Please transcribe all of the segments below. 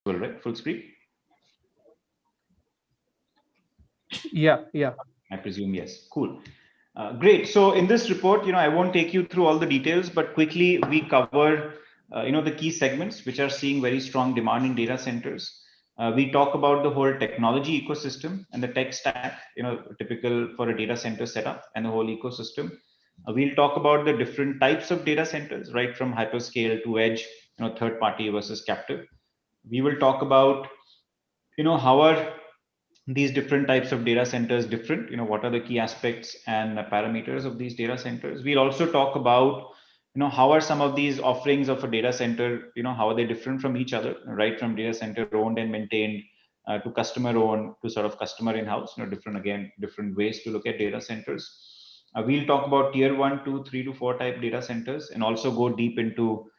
full, right? Full screen? Yeah. I presume yes. Cool. Great. So in this report, I won't take you through all the details, but quickly we cover, the key segments which are seeing very strong demand in data centers. We talk about the whole technology ecosystem and the tech stack, typical for a data center setup and the whole ecosystem. We'll talk about the different types of data centers, right from hyperscale to edge, third party versus captive. We will talk about, how are these different types of data centers different, what are the key aspects and parameters of these data centers. We'll also talk about, how are some of these offerings of a data center, how are they different from each other, right from data center owned and maintained to customer owned to sort of customer in-house, different ways to look at data centers. We'll talk about tier 1, 2, 3 to 4 type data centers and also go deep into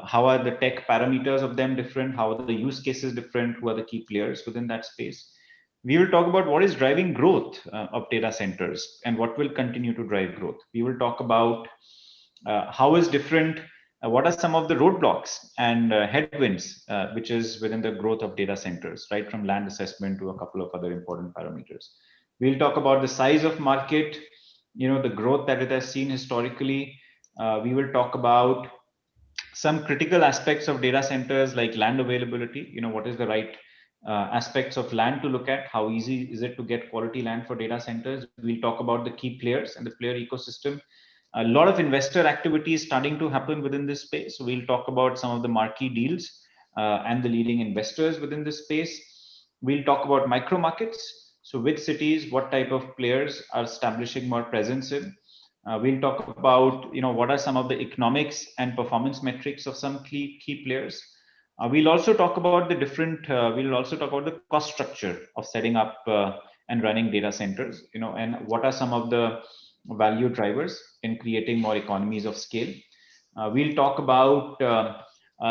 how are the tech parameters of them different, how are the use cases different, who are the key players within that space. We will talk about what is driving growth of data centers and what will continue to drive growth. We will talk about how is different, what are some of the roadblocks and headwinds, which is within the growth of data centers, right from land assessment to a couple of other important parameters. We'll talk about the size of market, the growth that it has seen historically. We will talk about some critical aspects of data centers like land availability, what is the right aspects of land to look at, how easy is it to get quality land for data centers. We'll talk about the key players and the player ecosystem. A lot of investor activity is starting to happen within this space. So we'll talk about some of the marquee deals and the leading investors within this space. We'll talk about micro markets. So which cities, what type of players are establishing more presence in. We'll talk about, what are some of the economics and performance metrics of some key players. We'll also talk about the different, we'll also talk about the cost structure of setting up and running data centers, and what are some of the value drivers in creating more economies of scale. We'll talk about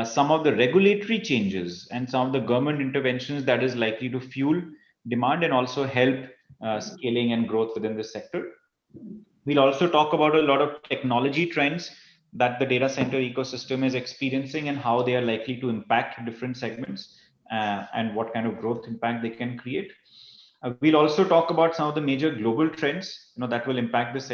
some of the regulatory changes and some of the government interventions that is likely to fuel demand and also help scaling and growth within the sector. We'll also talk about a lot of technology trends that the data center ecosystem is experiencing and how they are likely to impact different segments and what kind of growth impact they can create. We'll also talk about some of the major global trends, that will impact this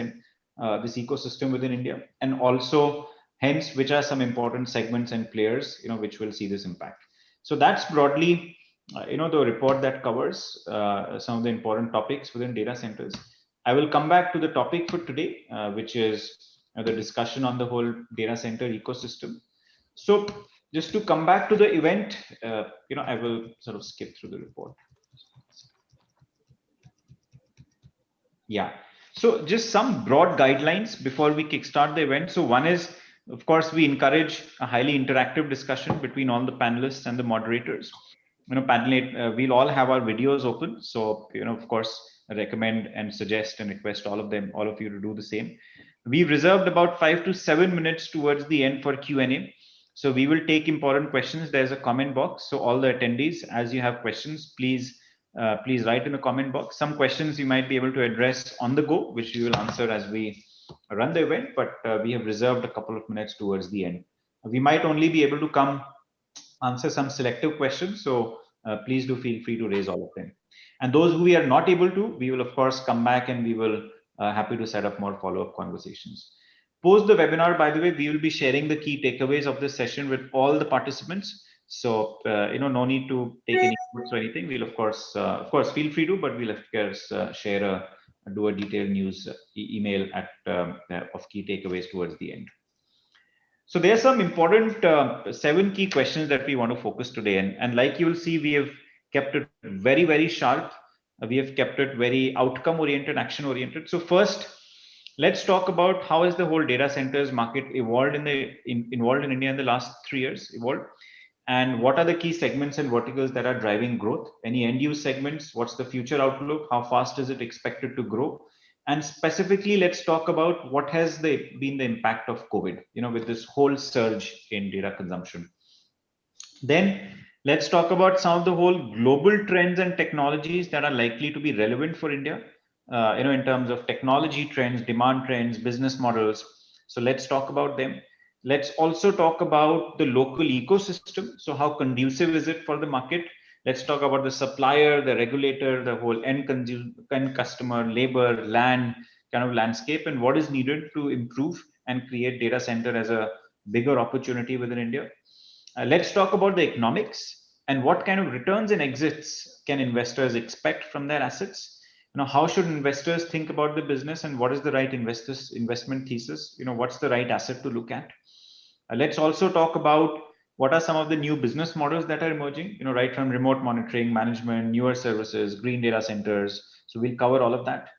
ecosystem within India, and also hence which are some important segments and players, which will see this impact. So that's broadly, the report that covers some of the important topics within data centers. I will come back to the topic for today, which is the discussion on the whole data center ecosystem. So just to come back to the event, I will sort of skip through the report. Yeah. So just some broad guidelines before we kickstart the event. So one is, of course, we encourage a highly interactive discussion between all the panelists and the moderators. We'll all have our videos open. So, of course, I recommend and suggest and request all of you to do the same. We've reserved about 5 to 7 minutes towards the end for Q&A. So we will take important questions. There's a comment box. So all the attendees, as you have questions, please write in the comment box. Some questions you might be able to address on the go, which we will answer as we run the event, but we have reserved a couple of minutes towards the end. We might only be able to answer some selective questions, so please do feel free to raise all of them. And those who we are not able to, we will of course come back and we will happy to set up more follow-up conversations. Post the webinar, by the way, we will be sharing the key takeaways of this session with all the participants. So, no need to take any notes or anything. We'll of course, feel free to, but we'll of course share do a detailed news email of key takeaways towards the end. So there's some important 7 key questions that we want to focus today. And like you will see, we have kept it very, very sharp. We have kept it very outcome oriented, action oriented. So first, let's talk about how has the whole data centers market evolved involved in India in the last 3 years, and what are the key segments and verticals that are driving growth? Any end use segments? What's the future outlook? How fast is it expected to grow? And specifically, let's talk about what has been the impact of COVID, with this whole surge in data consumption. Then let's talk about some of the whole global trends and technologies that are likely to be relevant for India, in terms of technology trends, demand trends, business models. So let's talk about them. Let's also talk about the local ecosystem. So how conducive is it for the market? Let's talk about the supplier, the regulator, the whole end customer, labor, land kind of landscape, and what is needed to improve and create data center as a bigger opportunity within India. Let's talk about the economics and what kind of returns and exits can investors expect from their assets. How should investors think about the business, and what is the right investment thesis? What's the right asset to look at? Let's also talk about what are some of the new business models that are emerging, right from remote monitoring, management, newer services, green data centers. So we'll cover all of that.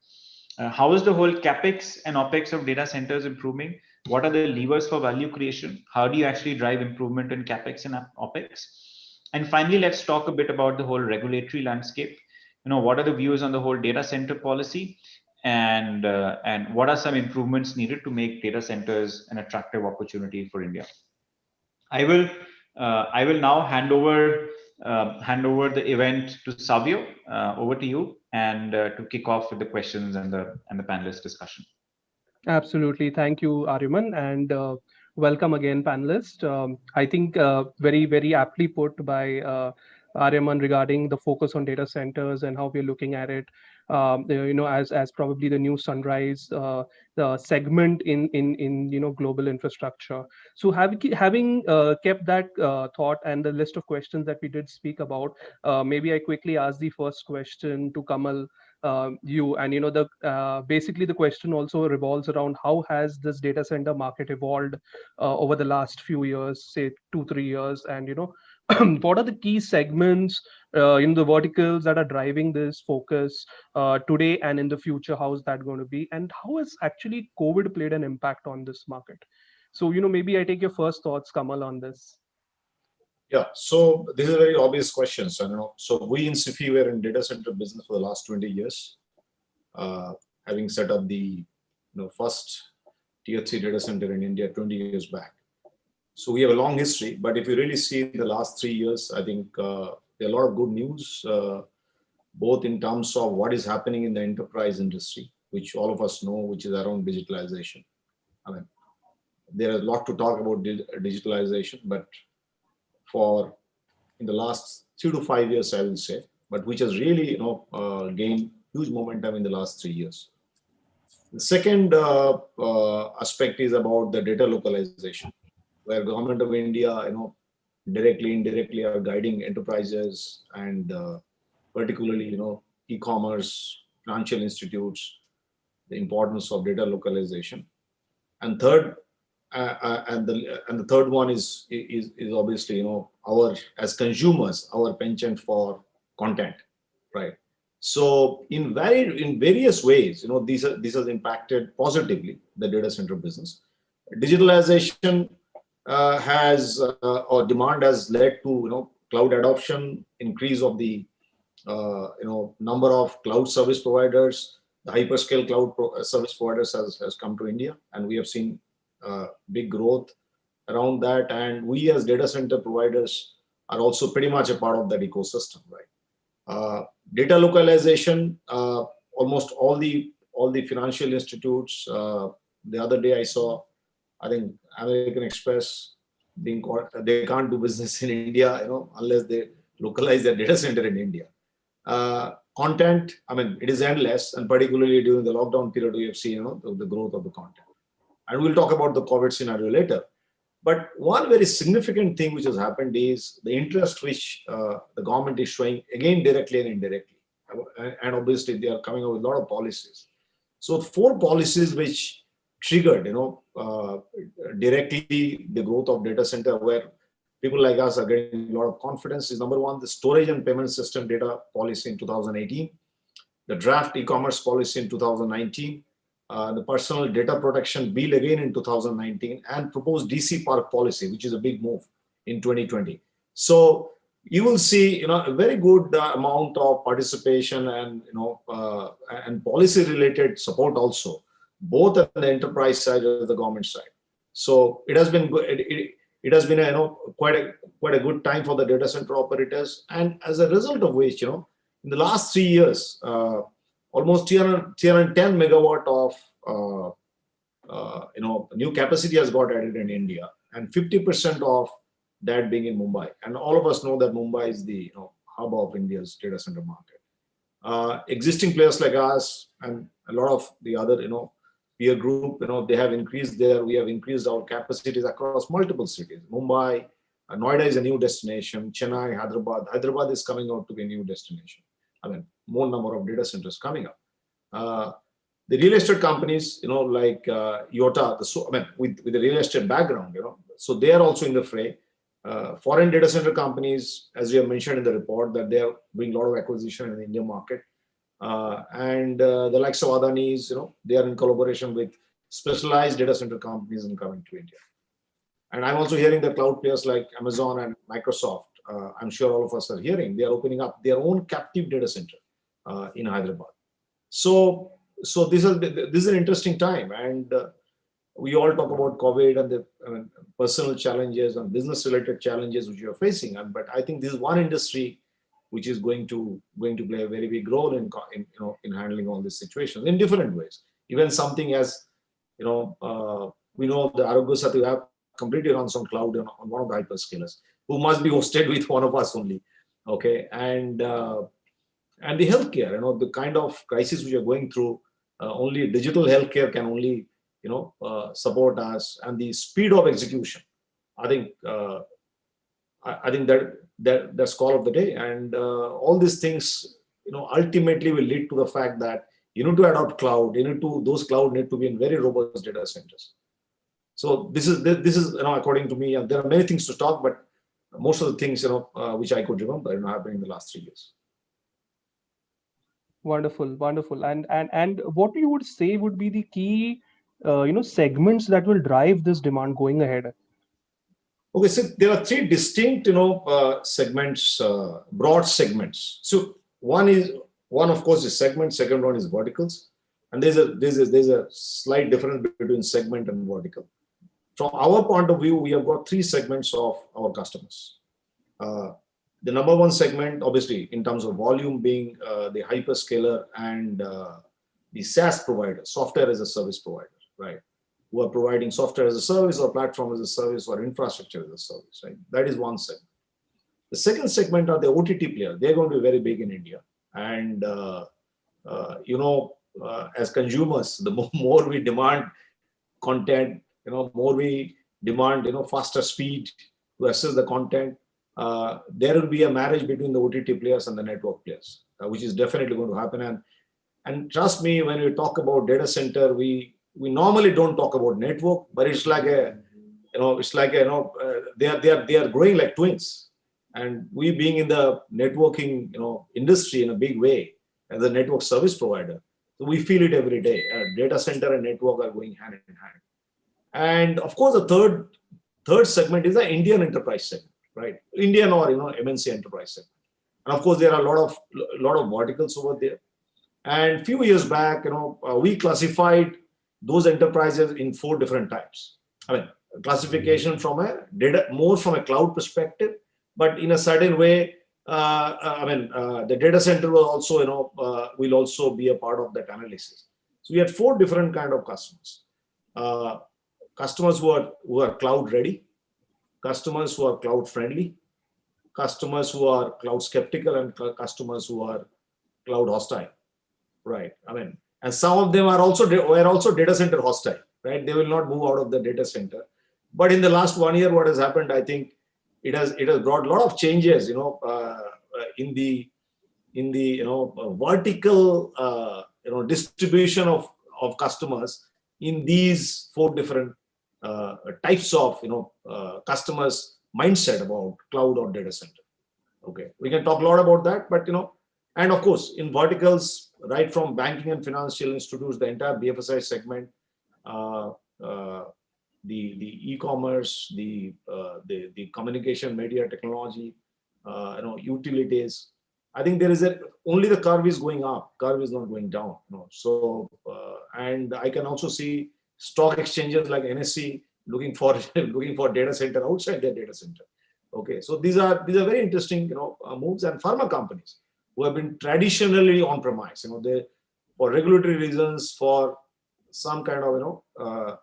How is the whole capex and opex of data centers improving? What are the levers for value creation? How do you actually drive improvement in capex and opex? And finally, let's talk a bit about the whole regulatory landscape. What are the views on the whole data center policy, and what are some improvements needed to make data centers an attractive opportunity for India? I will I will now hand over the event to Savio. Over to you, and to kick off with the questions and the panelist discussion. Absolutely. Thank you, Ariman, and welcome again, panelists. I think very, very aptly put by Ariman regarding the focus on data centers and how we're looking at it. As probably the new sunrise the segment in global infrastructure. So having kept that thought and the list of questions that we did speak about, maybe I quickly ask the first question to Kamal, you, and the basically the question also revolves around how has this data center market evolved over the last few years, say 2-3 years, and what are the key segments in the verticals that are driving this focus today and in the future? How is that going to be, and how has actually COVID played an impact on this market? So maybe I take your first thoughts, Kamal, on this. Yeah, so this is a very obvious question. So we in SIFI were in data center business for the last 20 years, having set up the first tier 3 data center in India 20 years back. So we have a long history, but if you really see the last 3 years, I think there are a lot of good news, both in terms of what is happening in the enterprise industry, which all of us know, which is around digitalization. I mean, there is a lot to talk about digitalization, but for in the last 3 to 5 years, I will say, but which has really gained huge momentum in the last 3 years. The second aspect is about the data localization, where government of India, directly, indirectly are guiding enterprises and particularly, e-commerce, financial institutes, the importance of data localization. And third, and the third one is obviously our, as consumers, our penchant for content, right? So in various ways, this has impacted positively the data center business. Digitalization has or demand has led to cloud adoption, increase of the number of cloud service providers. The hyperscale cloud service providers has come to India, and we have seen big growth around that. And we as data center providers are also pretty much a part of that ecosystem, right? Data localization, almost all the financial institutes. The other day I saw, I think American Express being called, they can't do business in India, unless they localize their data center in India. Content, I mean, it is endless, and particularly during the lockdown period, we have seen the growth of the content. And we'll talk about the COVID scenario later. But one very significant thing which has happened is the interest which the government is showing, again, directly and indirectly. And obviously, they are coming up with a lot of policies. So 4 policies which triggered, directly the growth of data center, where people like us are getting a lot of confidence, is number 1, the storage and payment system data policy in 2018, the draft e-commerce policy in 2019, the personal data protection bill again in 2019, and proposed DC park policy, which is a big move in 2020. So you will see, a very good amount of participation and, and policy related support also, both at the enterprise side and the government side. So it has been good. It has been quite a good time for the data center operators, and as a result of which, in the last 3 years, almost 310 megawatt of new capacity has got added in India. and 50% of that being in Mumbai. And all of us know that Mumbai is the hub of India's data center market. Existing players like us and a lot of the other peer group, they have increased we have increased our capacities across multiple cities. Mumbai, Noida is a new destination. Chennai, Hyderabad is coming out to be a new destination. I mean, more number of data centers coming up. The real estate companies, like Iota, with the real estate background, so they are also in the fray. Foreign data center companies, as we have mentioned in the report, that they are doing a lot of acquisition in the Indian market. And the likes of Adani's, they are in collaboration with specialized data center companies and coming to India. And I'm also hearing that cloud players like Amazon and Microsoft, I'm sure all of us are hearing, they are opening up their own captive data center in Hyderabad. So this is an interesting time, and we all talk about COVID and the personal challenges and business-related challenges which you are facing. But I think this is one industry which is going to play a very big role in handling all these situations in different ways. Even something as we know the Arogya Setu app completely runs on cloud on one of the hyperscalers, who must be hosted with one of us only. Okay, and the healthcare, the kind of crisis we are going through, only digital healthcare can only support us, and the speed of execution. I think that's call of the day, and all these things ultimately will lead to the fact that you need to adopt cloud. Those cloud need to be in very robust data centers. So this is according to me, there are many things to talk, but most of the things which I could remember happening in the last 3 years. Wonderful. And what you would say would be the key segments that will drive this demand going ahead? Okay, so there are three distinct segments, broad segments. So one of course is segment, second one is verticals, and there's a slight difference between segment and vertical. From our point of view, we have got three segments of our customers. The number one segment, obviously, in terms of volume, being the hyperscaler and the SaaS provider, software as a service provider, right? Who are providing software as a service or platform as a service or infrastructure as a service, right? That is one segment. The second segment are the OTT players. They're going to be very big in India. And, as consumers, the more we demand content, more we demand, faster speed to access the content, there will be a marriage between the OTT players and the network players, which is definitely going to happen. And trust me, when we talk about data center, we normally don't talk about network, but it's like they are growing like twins. And we being in the networking industry in a big way as a network service provider, so we feel it every day. Data center and network are going hand in hand. And of course, the third segment is the Indian enterprise segment, right? Indian or MNC enterprise segment. And of course, there are a lot of verticals over there. And a few years back, we classified those enterprises in 4 different types. I mean, classification from more from a cloud perspective, but in a certain way, the data center will also be a part of that analysis. So we had 4 different kind of customers. Customers who are cloud ready, customers who are cloud friendly, customers who are cloud skeptical, and customers who are cloud hostile, right? And some of them were also data center hostile, right? They will not move out of the data center. But in the last 1 year, what has happened, I think it has brought a lot of changes, in the vertical, distribution of customers in these 4 different types of customers mindset about cloud or data center. Okay, we can talk a lot about that, but and of course in verticals, right from banking and financial institutes, the entire BFSI segment, the e-commerce, the communication, media, technology, utilities. I think there is only the curve is going up. Curve is not going down. So and I can also see stock exchanges like NSE looking for data center outside their data center. Okay, so these are very interesting moves. And pharma companies who have been traditionally on premise, they for regulatory reasons, for some kind of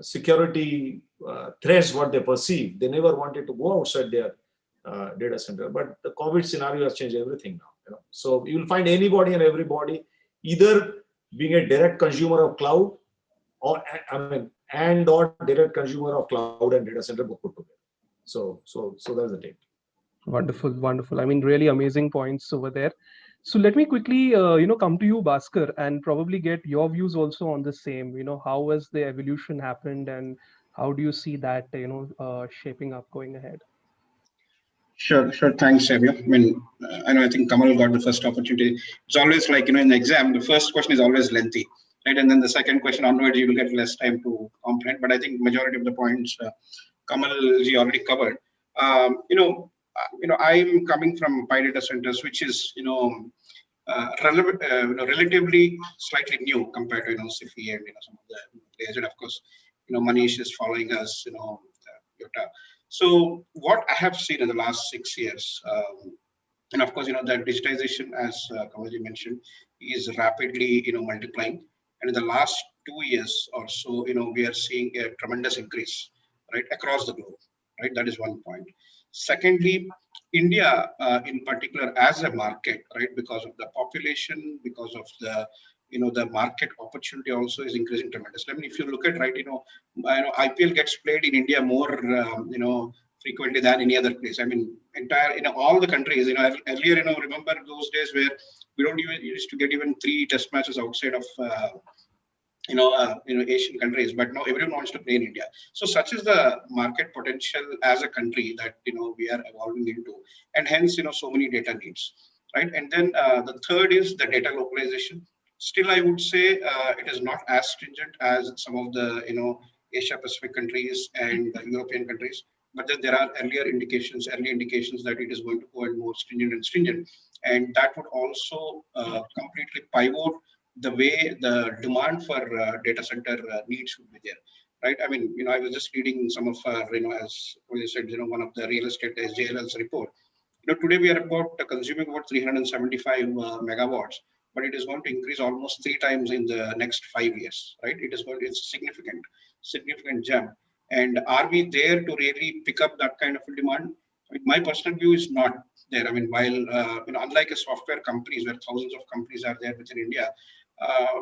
security threats what they perceive. They never wanted to go outside their data center, but the COVID scenario has changed everything now. So you will find anybody and everybody either being a direct consumer of cloud, or and or direct consumer of cloud and data center put together. So that's the take. Wonderful, wonderful. I mean, really amazing points over there. So let me quickly, come to you, Bhaskar, and probably get your views also on the same. How has the evolution happened, and how do you see that, shaping up going ahead? Sure, sure. Thanks, Xavier. I know, I think Kamal got the first opportunity. It's always like, in the exam, the first question is always lengthy, right? And then the second question onwards, you will get less time to comprehend. But I think majority of the points Kamal ji already covered. I'm coming from Pi data centers, which is, relatively slightly new compared to, SIFI and, some of the players. And of course, Manish is following us, Yota. So what I have seen in the last 6 years, and of course, that digitization, as Kamalji mentioned, is rapidly, multiplying. And in the last 2 years or so, we are seeing a tremendous increase, right, across the globe, right? That is one point. Secondly, India, in particular, as a market, right, because of the population, because of the the market opportunity also is increasing tremendously. I mean, if you look at, right, IPL gets played in India more, frequently than any other place. I mean, entire, all the countries, earlier, remember those days where we don't even used to get even 3 test matches outside of, Asian countries, but now everyone wants to play in India. So such is the market potential as a country that, we are evolving into, and hence, so many data needs, right? And then the third is the data localization. Still, I would say it is not as stringent as some of the, Asia Pacific countries and the European countries. But then there are early indications that it is going to go and more stringent and stringent. And that would also completely pivot the way the demand for data center needs would be there, right? I mean, I was just reading some of, as you said, one of the real estate JLL's report. Today we are consuming about 375 megawatts, but it is going to increase almost 3 times in the next 5 years, right? It's significant jump. And are we there to really pick up that kind of a demand? I mean, my personal view is not there. I mean, while unlike a software companies where thousands of companies are there within India,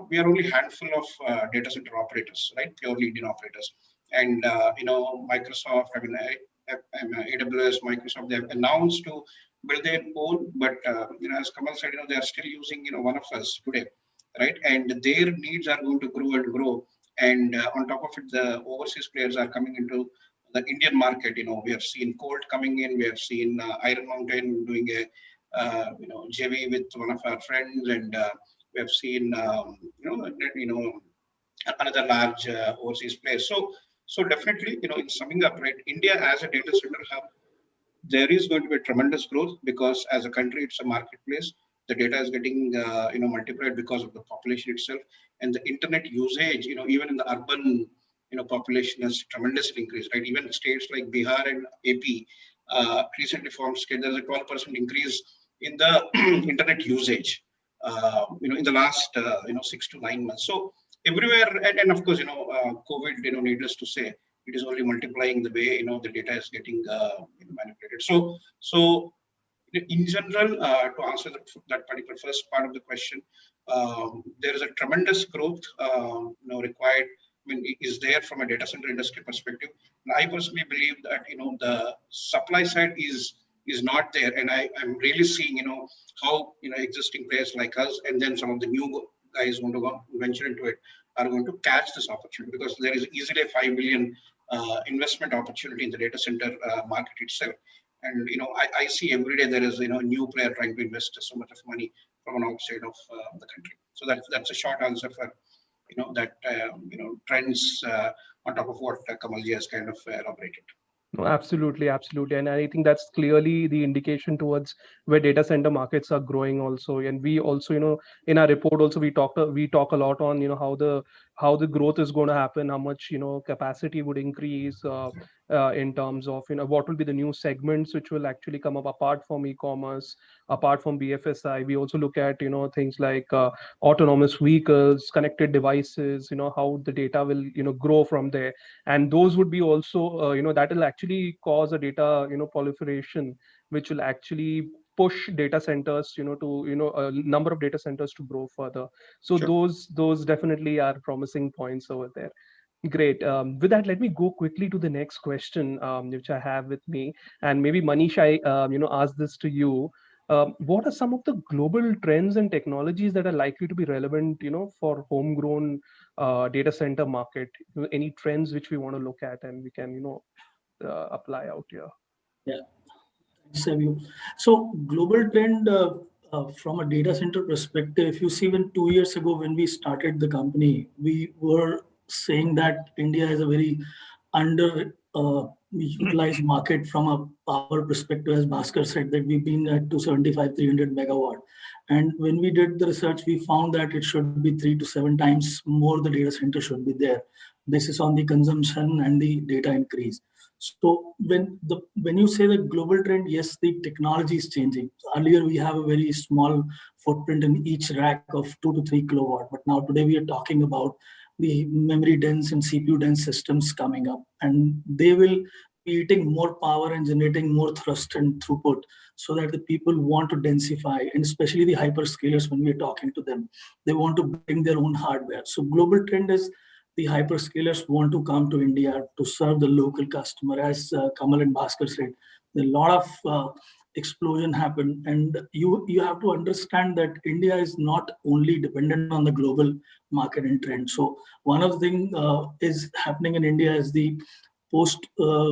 we are only handful of data center operators, right? Purely Indian operators. And Microsoft, AWS, Microsoft, they have announced to build their own, but as Kamal said, they are still using one of us today, right? And their needs are going to grow and grow. And on top of it, the overseas players are coming into the Indian market. We have seen Colt coming in. We have seen Iron Mountain doing a JV with one of our friends, and we have seen another large overseas player. So definitely, in summing up, right, India as a data center hub, there is going to be a tremendous growth because as a country, it's a marketplace. The data is getting multiplied because of the population itself, and the internet usage. Even in the urban population has tremendously increased. Right, even states like Bihar and AP recently formed state. There's a 12% increase in the internet usage. In the last 6 to 9 months. So everywhere, and of course, COVID. Needless to say, it is only multiplying the way the data is getting manipulated. So in general, to answer that particular first part of the question, there is a tremendous growth required. I mean, is there from a data center industry perspective. And I personally believe that the supply side is not there, and I'm really seeing how existing players like us and then some of the new guys want to venture into it are going to catch this opportunity, because there is easily a 5 billion investment opportunity in the data center market itself. And I see every day there is a new player trying to invest so much of money from an outside of the country. So that's a short answer for that trends on top of what Kamalji has kind of elaborated. No, absolutely, absolutely. And I think that's clearly the indication towards where data center markets are growing also. And we also, in our report also, we talk a lot on, how the how the growth is going to happen, how much capacity would increase, in terms of what will be the new segments which will actually come up apart from e-commerce, apart from BFSI. We also look at things like autonomous vehicles, connected devices, how the data will grow from there. And those would be also that will actually cause a data proliferation, which will actually push data centers to a number of data centers to grow further. So Sure. those definitely are promising points over there. Great. With that, let me go quickly to the next question, which I have with me, and maybe Manish, I ask this to you. What are some of the global trends and technologies that are likely to be relevant, for homegrown data center market? Any trends which we want to look at and we can, apply out here? Yeah, Savio. So global trend from a data center perspective, if you see when 2 years ago when we started the company, we were saying that India is a very under utilized market from a power perspective, as Bhaskar said, that we've been at 275, 300 megawatt. And when we did the research, we found that it should be 3 to 7 times more the data center should be there. This is on the consumption and the data increase. So when you say the global trend, yes, the technology is changing. Earlier we have a very small footprint in each rack of 2 to 3 kilowatt, but now today we are talking about the memory dense and CPU dense systems coming up, and they will be eating more power and generating more thrust and throughput, so that the people want to densify, and especially the hyperscalers, when we're talking to them, they want to bring their own hardware. So global trend is the hyperscalers want to come to India to serve the local customer. As Kamal and Bhaskar said, a lot of explosion happened, and you have to understand that India is not only dependent on the global market and trend. So one of the things is happening in India is the post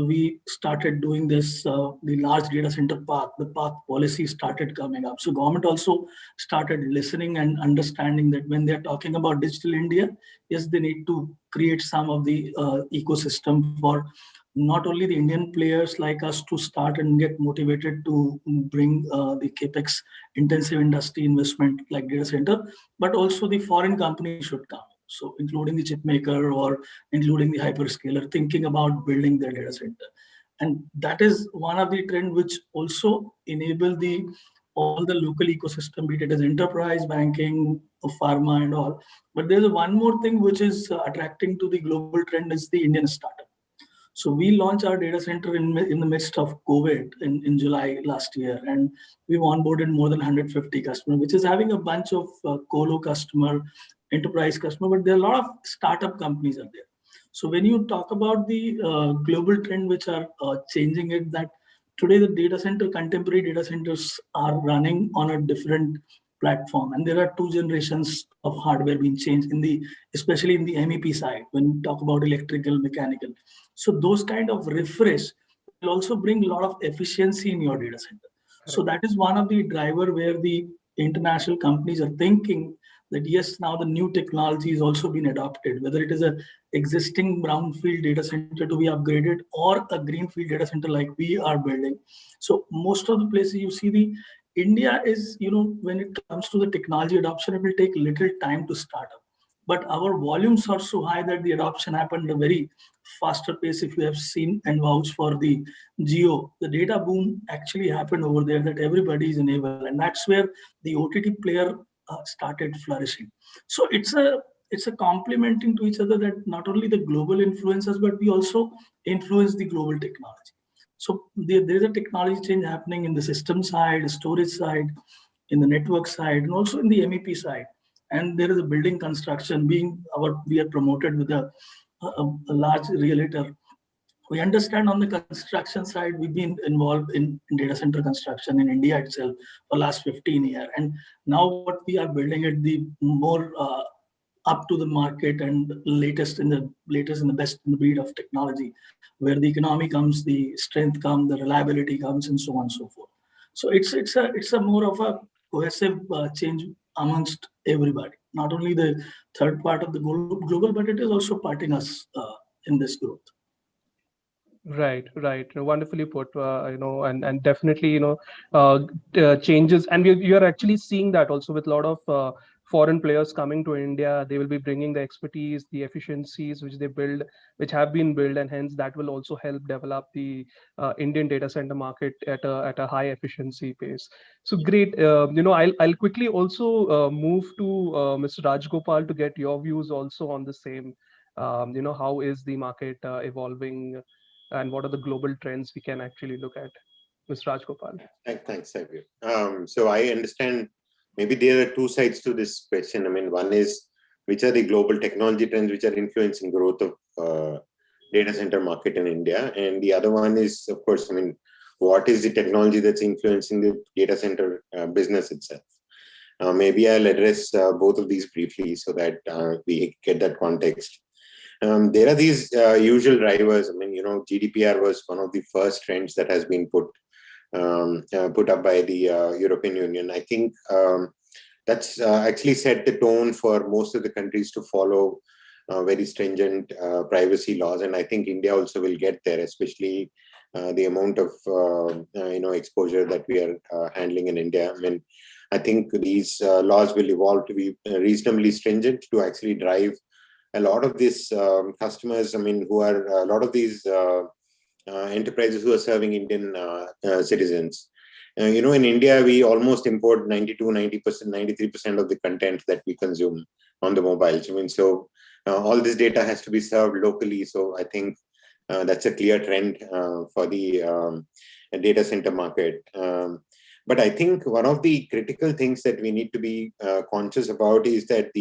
we started doing this, the large data center park, the park policy started coming up. So government also started listening and understanding that when they're talking about digital India, yes, they need to create some of the ecosystem for not only the Indian players like us to start and get motivated to bring the capex intensive industry investment like data center, but also the foreign companies should come. So including the chip maker or including the hyperscaler thinking about building their data center. And that is one of the trend which also enable the all the local ecosystem, be it as enterprise, banking, pharma and all. But there's one more thing which is attracting to the global trend is the Indian startup. So we launched our data center in the midst of COVID in July last year, and we've onboarded more than 150 customers, which is having a bunch of colo customer, enterprise customer, but there are a lot of startup companies out there. So when you talk about the global trend which are changing it, that today the data center, contemporary data centers are running on a different platform, and there are two generations of hardware being changed in the, especially in the MEP side when you talk about electrical, mechanical. So those kind of refresh will also bring a lot of efficiency in your data center. So that is one of the driver where the international companies are thinking that yes, now the new technology is also been adopted, whether it is a existing brownfield data center to be upgraded or a greenfield data center like we are building. So most of the places you see the India is, when it comes to the technology adoption, it will take little time to start up. But our volumes are so high that the adoption happened at a very faster pace. If you have seen and vouched for the Geo, the data boom actually happened over there that everybody is enabled. And that's where the OTT player started flourishing. So it's a complementing to each other, that not only the global influences, but we also influence the global technology. So there's a technology change happening in the system side, storage side, in the network side, and also in the MEP side. And there is a building construction we are promoted with a large realtor. We understand on the construction side, we've been involved in data center construction in India itself for last 15 years. And now what we are building at the more up to the market and latest in the best in the breed of technology, where the economy comes, the strength comes, the reliability comes, and so on and so forth. So it's a more of a cohesive change amongst everybody, not only the third part of the global, but it is also parting us in this growth. Right, right. Wonderfully put. And definitely, changes, and you are actually seeing that also with a lot of foreign players coming to India, they will be bringing the expertise, the efficiencies which they build, which have been built, and hence that will also help develop the Indian data center market at a high efficiency pace. So great. I'll quickly also move to Mr. Rajgopal to get your views also on the same. How is the market evolving, and what are the global trends we can actually look at? Mr. Rajgopal. Thanks, Savio. So I understand maybe there are two sides to this question. I mean, one is which are the global technology trends which are influencing growth of data center market in India, and the other one is, of course, I mean, what is the technology that's influencing the data center business itself? Maybe I'll address both of these briefly so that we get that context. There are these usual drivers. I mean, GDPR was one of the first trends that has been put up by the European Union. I think that's actually set the tone for most of the countries to follow very stringent privacy laws, and I think India also will get there, especially the amount of exposure that we are handling in India. I mean, I think these laws will evolve to be reasonably stringent to actually drive a lot of these customers. I mean, who are a lot of these enterprises who are serving Indian citizens. In India, we almost import 92, 90%, 93% of the content that we consume on the mobiles. I mean, so all this data has to be served locally. So I think that's a clear trend for the data center market. But I think one of the critical things that we need to be conscious about is that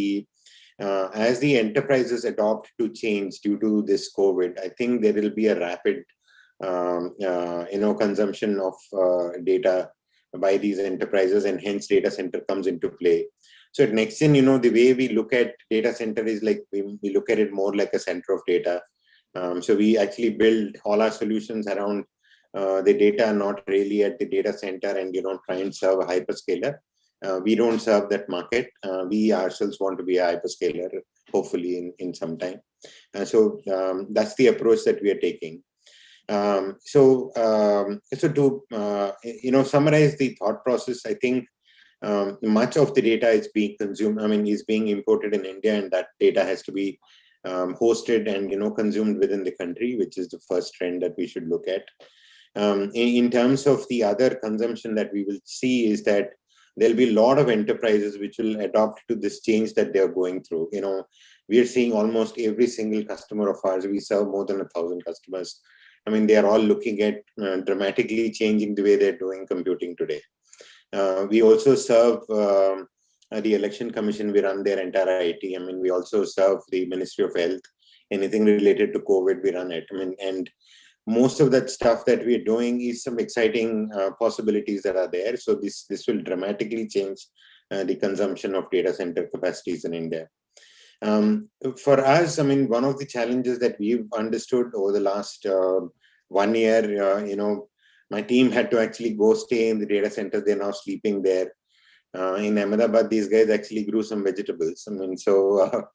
as the enterprises adopt to change due to this COVID, I think there will be a rapid consumption of data by these enterprises, and hence data center comes into play. So at Nexen, the way we look at data center is like we look at it more like a center of data. So we actually build all our solutions around the data, not really at the data center, and try and serve a hyperscaler. We don't serve that market. We ourselves want to be a hyperscaler, hopefully in some time. So that's the approach that we are taking. So to summarize the thought process, I think much of the data is being consumed. I mean, is being imported in India, and that data has to be hosted and consumed within the country, which is the first trend that we should look at. In terms of the other consumption that we will see is that there'll be a lot of enterprises which will adopt to this change that they're going through. We are seeing almost every single customer of ours. We serve more than 1,000 customers. I mean, they are all looking at dramatically changing the way they're doing computing today. We also serve the Election Commission. We run their entire IT. I mean, we also serve the Ministry of Health. Anything related to COVID, we run it. I mean, and most of that stuff that we're doing is some exciting possibilities that are there. So this will dramatically change the consumption of data center capacities in India. For us, I mean, one of the challenges that we've understood over the last 1 year, my team had to actually go stay in the data center. They're now sleeping there. In Ahmedabad, these guys actually grew some vegetables. I mean, so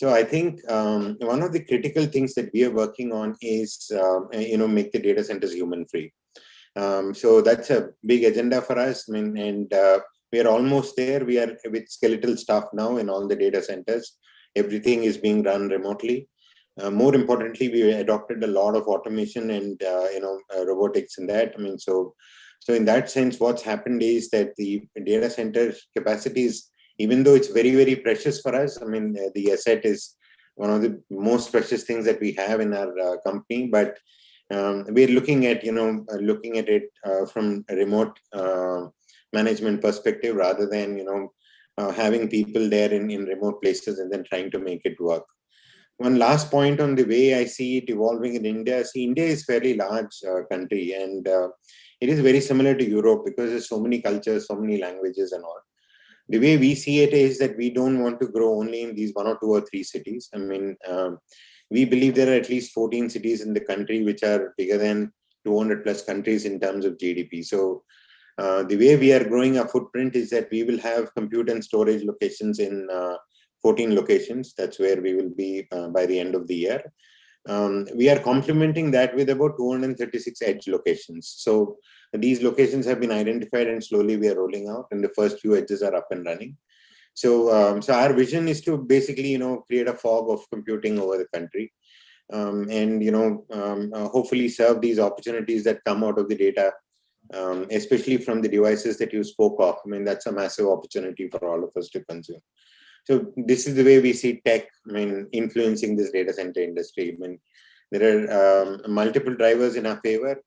I think one of the critical things that we are working on is, make the data centers human free. So that's a big agenda for us. I mean, and we are almost there. We are with skeletal staff now in all the data centers. Everything is being run remotely. More importantly, we adopted a lot of automation and robotics in that. I mean, so in that sense, what's happened is that the data center capacities, even though it's very, very precious for us, I mean, the asset is one of the most precious things that we have in our company. But we're looking at it from a remote management perspective rather than having people there in remote places and then trying to make it work. One last point on the way I see it evolving in India. See, India is a fairly large country, and it is very similar to Europe because there's so many cultures, so many languages and all. The way we see it is that we don't want to grow only in these 1 or 2 or 3 cities. I mean, we believe there are at least 14 cities in the country which are bigger than 200 plus countries in terms of GDP. So the way we are growing our footprint is that we will have compute and storage locations in 14 locations. That's where we will be by the end of the year. We are complementing that with about 236 edge locations. So these locations have been identified and slowly we are rolling out, and the first few edges are up and running. So, so our vision is to basically, create a fog of computing over the country, and hopefully serve these opportunities that come out of the data, especially from the devices that you spoke of. I mean, that's a massive opportunity for all of us to consume. So this is the way we see tech, influencing this data center industry. I mean, there are multiple drivers in our favor.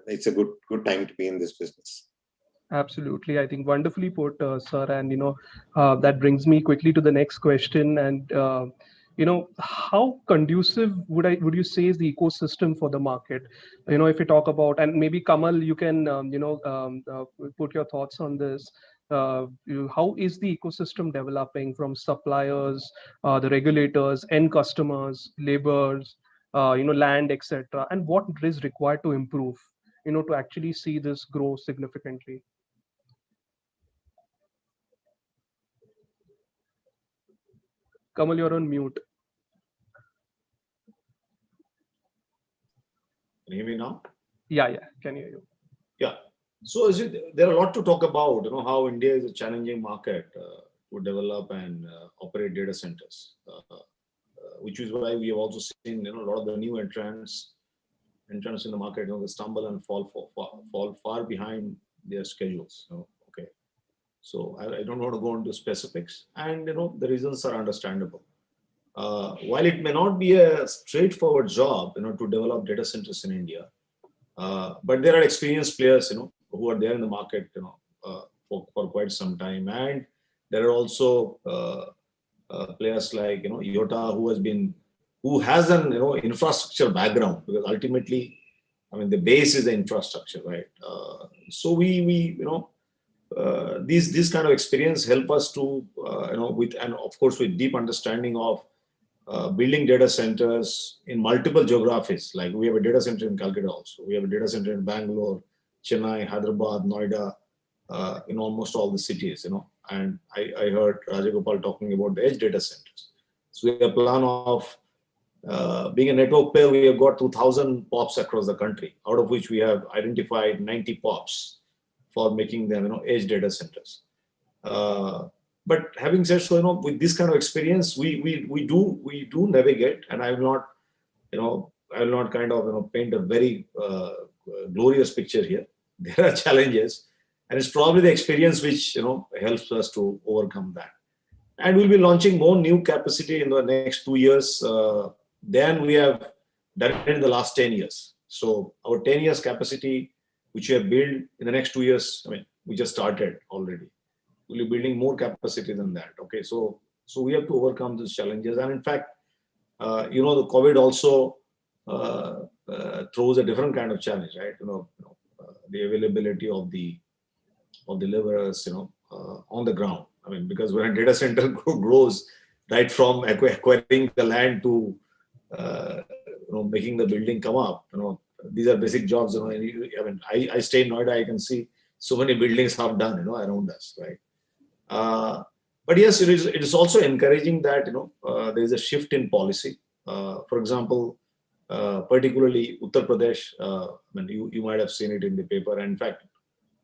It's a good time to be in this business. Absolutely, I think wonderfully put, sir. And that brings me quickly to the next question. And how conducive would you say is the ecosystem for the market? If you talk about, and maybe Kamal, you can put your thoughts on this. How is the ecosystem developing from suppliers, the regulators, end customers, laborers, land, etc., and what is required to improve, to actually see this grow significantly? Kamal, you're on mute. Can you hear me now? Yeah, can hear you. Yeah. So there are a lot to talk about, how India is a challenging market to develop and operate data centers, which is why we have also seen, a lot of the new entrants in the market, they stumble and fall far behind their schedules. Okay. So I don't want to go into specifics, and the reasons are understandable. While it may not be a straightforward job, to develop data centers in India, but there are experienced players, who are there in the market, for quite some time, and there are also players like Yota who has an infrastructure background, because ultimately, I mean, the base is the infrastructure, right? So we these kind of experience help us to with, and of course with deep understanding of building data centers in multiple geographies. Like we have a data center in Calcutta also. We have a data center in Bangalore, Chennai, Hyderabad, Noida, in almost all the cities, And I heard Rajagopal talking about the edge data centers. So we have a plan of being a network player. We have got 2,000 POPs across the country, out of which we have identified 90 POPs for making them, edge data centers. But having said so, with this kind of experience, we do navigate, and I will not kind of paint a very glorious picture here. There are challenges, and it's probably the experience which helps us to overcome that. And we'll be launching more new capacity in the next 2 years than we have done in the last 10 years. So our 10 years capacity, which we have built in the next 2 years, I mean, we just started already. We'll be building more capacity than that. Okay, so we have to overcome these challenges. And in fact, the COVID also throws a different kind of challenge, right? The availability of the laborers, on the ground. I mean, because when a data center grows, right from acquiring the land to making the building come up, these are basic jobs. I mean, I stay in Noida. I can see so many buildings half done, around us, right? But yes, it is also encouraging that there is a shift in policy. For example, particularly Uttar Pradesh. I mean, you might have seen it in the paper. And in fact,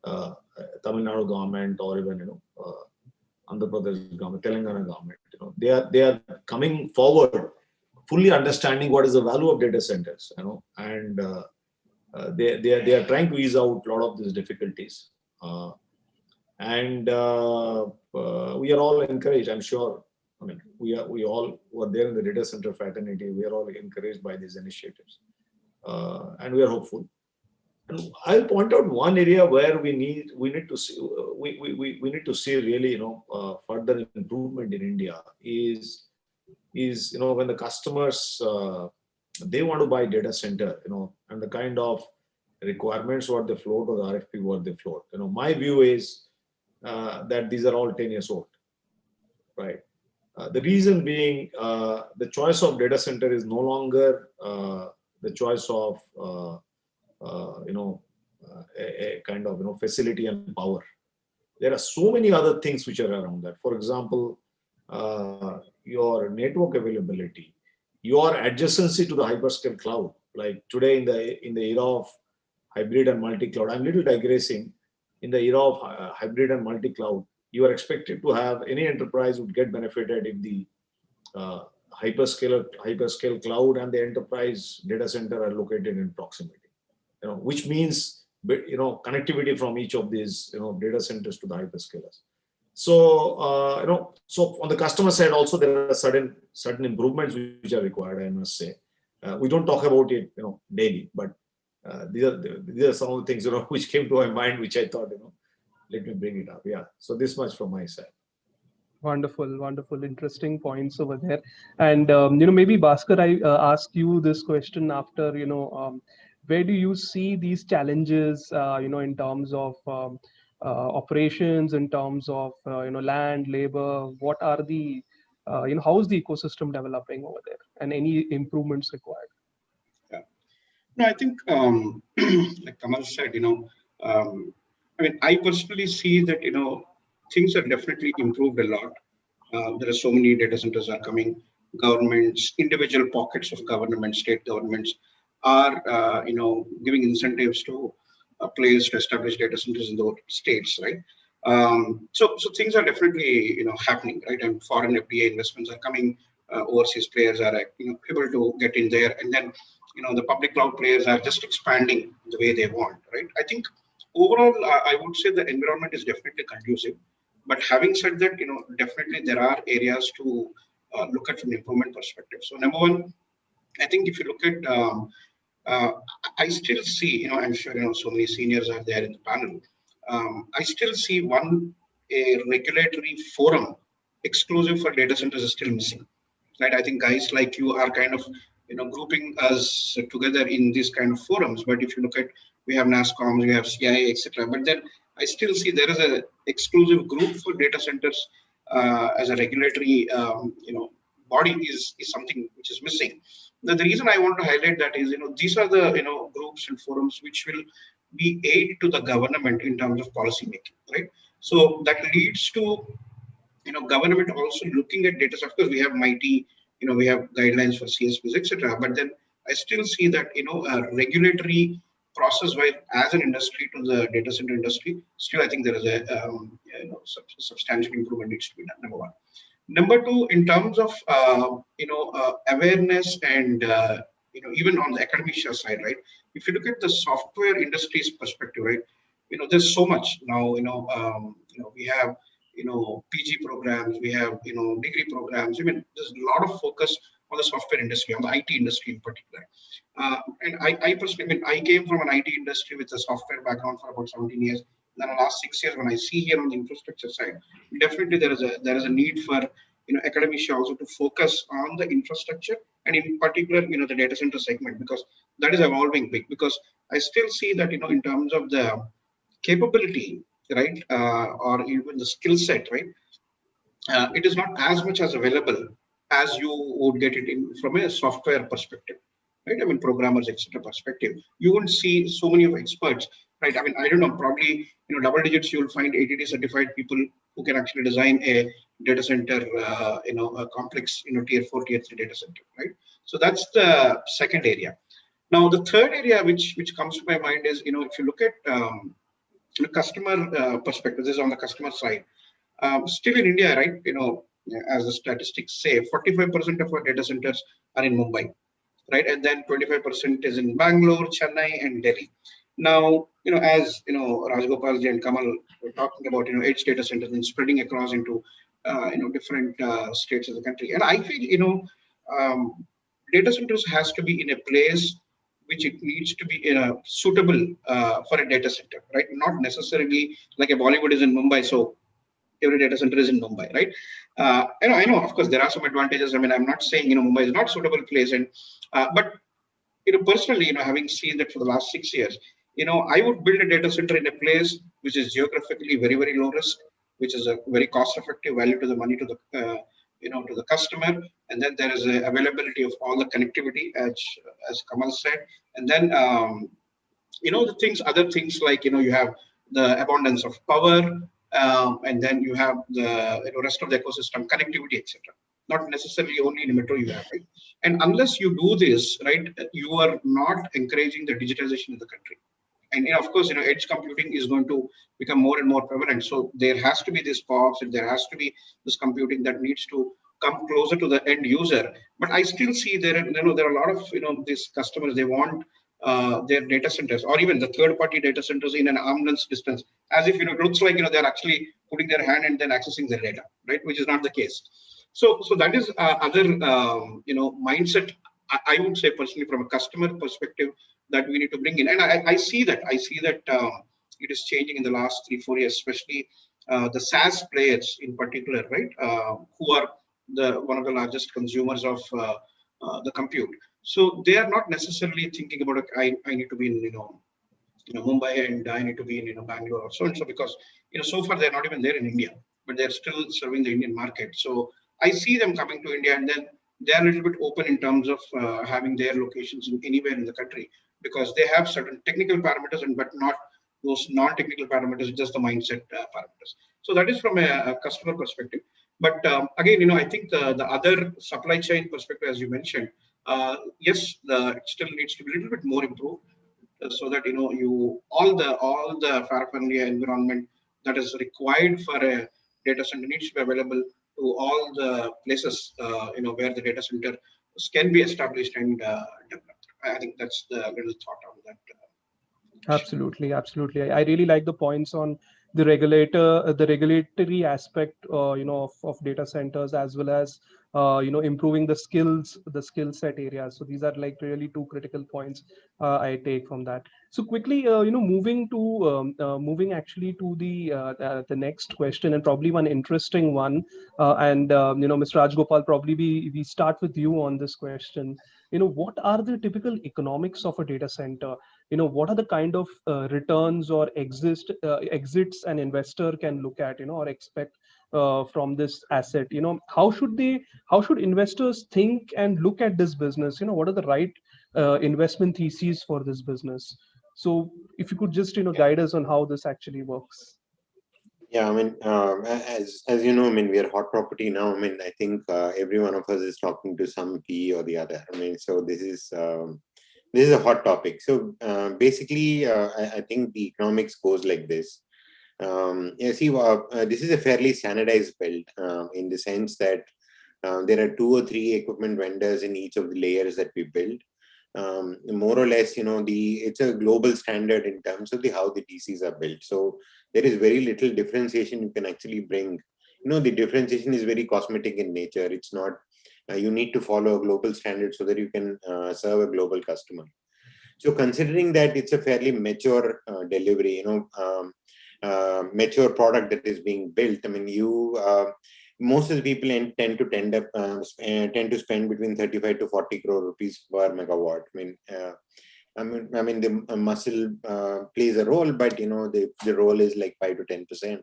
Tamil Nadu government, or even Andhra Pradesh government, Telangana government, they are coming forward, fully understanding what is the value of data centers, and they are trying to ease out a lot of these difficulties. And we are all encouraged, I'm sure. I mean, we all who are there in the data center fraternity, we are all encouraged by these initiatives, and we are hopeful. And I'll point out one area where we need to see really further improvement in India is when the customers they want to buy data center, and the kind of requirements what they float, or the RFP what they float. My view is that these are all 10 years old, right? The reason being, the choice of data center is no longer the choice of a kind of facility and power. There are so many other things which are around that. For example, your network availability, your adjacency to the hyperscale cloud. Like today in the era of hybrid and multi-cloud, I'm little digressing. in the era of hybrid and multi-cloud, you are expected to have any enterprise would get benefited if the hyperscale cloud and the enterprise data center are located in proximity. Which means connectivity from each of these data centers to the hyperscalers. So so on the customer side also there are certain improvements which are required. I must say, we don't talk about it daily, but these are some of the things which came to my mind, which I thought let me bring it up. Yeah. So this much from my side. Wonderful, interesting points over there. And maybe Bhaskar, I ask you this question after where do you see these challenges in terms of operations, in terms of land, labor? What are the how is the ecosystem developing over there, and any improvements required? Yeah. No, I think like Kamal said, I mean, I personally see that things are definitely improved a lot. There are so many data centers are coming. Governments, individual pockets of government, state governments are giving incentives to players to establish data centers in those states, right? So things are definitely happening, right? And foreign FDI investments are coming. Overseas players are able to get in there, and then the public cloud players are just expanding the way they want, right? I think overall, I would say the environment is definitely conducive. But having said that, definitely there are areas to look at from the improvement perspective. So number one, I think if you look at, uh, I still see, I'm sure so many seniors are there in the panel. I still see a regulatory forum exclusive for data centers is still missing, right? I think guys like you are kind of grouping us together in these kind of forums. But if you look at, we have NASCOMs, we have CIA, etc. But then I still see there is a exclusive group for data centers as a regulatory body is something which is missing. The reason I want to highlight that is these are the groups and forums which will be aid to the government in terms of policy making, right? So that leads to government also looking at data. Of course, we have mighty, we have guidelines for CSPs, etc. But then I still see that a regulatory process wise as an industry to the data center industry, still I think there is a substantial improvement needs to be done. Number one. Number two, in terms of awareness and even on the academia side, right? If you look at the software industry's perspective, right? There's so much now. We have PG programs, we have degree programs. I mean, there's a lot of focus on the software industry, on the IT industry in particular. And I personally, I mean, I came from an IT industry with a software background for about 17 years. Then the last 6 years, when I see here on the infrastructure side, definitely there is a need for academia also to focus on the infrastructure and in particular the data center segment, because that is evolving big. Because I still see that in terms of the capability, right, or even the skill set, right, it is not as much as available as you would get it in from a software perspective, right? I mean, programmers, etc. perspective. You won't see so many of experts, right? I mean, I don't know, probably double digits. You'll find ATT certified people who can actually design a data center, a complex, tier 4, tier 3 data center, right? So that's the second area. Now, the third area which comes to my mind is, if you look at customer perspective, this is on the customer side. Still in India, right? As the statistics say, 45% of our data centers are in Mumbai, right? And then 25% is in Bangalore, Chennai, and Delhi. Now, as Rajgopalji and Kamal were talking about, edge data centers and spreading across into, different states of the country. And I feel, data centers has to be in a place which it needs to be suitable for a data center, right? Not necessarily like a Bollywood is in Mumbai, so every data center is in Mumbai, right? I know, of course, there are some advantages. I mean, I'm not saying Mumbai is not suitable place, and but personally, having seen that for the last 6 years, I would build a data center in a place which is geographically very, very low risk, which is a very cost-effective value to the money to the to the customer, and then there is a availability of all the connectivity, as Kamal said, and then other things like you have the abundance of power, and then you have the rest of the ecosystem connectivity, etc. Not necessarily only in metro you have, right? And unless you do this, right, you are not encouraging the digitization of the country. and of course, edge computing is going to become more and more prevalent. So there has to be this POPs, and there has to be this computing that needs to come closer to the end user. But I still see there are a lot of these customers, they want their data centers or even the third-party data centers in an arm's length distance, as if it looks like they're actually putting their hand and then accessing their data, right? Which is not the case. So that is other mindset. I would say personally, from a customer perspective, that we need to bring in, and I see that it is changing in the last 3-4 years, especially the SaaS players in particular, right? Who are the one of the largest consumers of the compute. So they are not necessarily thinking about I need to be in Mumbai, and I need to be in Bangalore or so and so, because so far they're not even there in India, but they're still serving the Indian market. So I see them coming to India, and then they're a little bit open in terms of having their locations in anywhere in the country, because they have certain technical parameters, and but not those non-technical parameters, just the mindset parameters. So that is from a customer perspective. But again, I think the other supply chain perspective, as you mentioned, yes, it still needs to be a little bit more improved, so that you all the paraphernalia environment that is required for a data center needs to be available to all the places where the data center can be established and developed. I think that's the little thought on that. Absolutely, absolutely. I really like the points on the regulator, the regulatory aspect, of data centers, as well as improving the skill set areas. So these are like really two critical points I take from that. So quickly, moving actually to the next question, and probably one interesting one. And Mr. Rajgopal, probably we start with you on this question. What are the typical economics of a data center? What are the kind of returns or exits an investor can look at, or expect from this asset? How should investors think and look at this business? What are the right investment theses for this business? So if you could just guide us on how this actually works. Yeah, I mean, as you know, I mean, we are hot property now. I mean, I think every one of us is talking to some PE or the other. I mean, so this is a hot topic. So basically, I think the economics goes like this. See, this is a fairly standardized build in the sense that there are 2 or 3 equipment vendors in each of the layers that we build. More or less, it's a global standard in terms of how the DCs are built. So there is very little differentiation you can actually bring. The differentiation is very cosmetic in nature. It's not, you need to follow a global standard so that you can serve a global customer. So considering that it's a fairly mature delivery, mature product that is being built, I mean, most of the people tend to spend between 35 to 40 crore rupees per megawatt. I mean, the muscle plays a role, but the role is like 5 to 10%.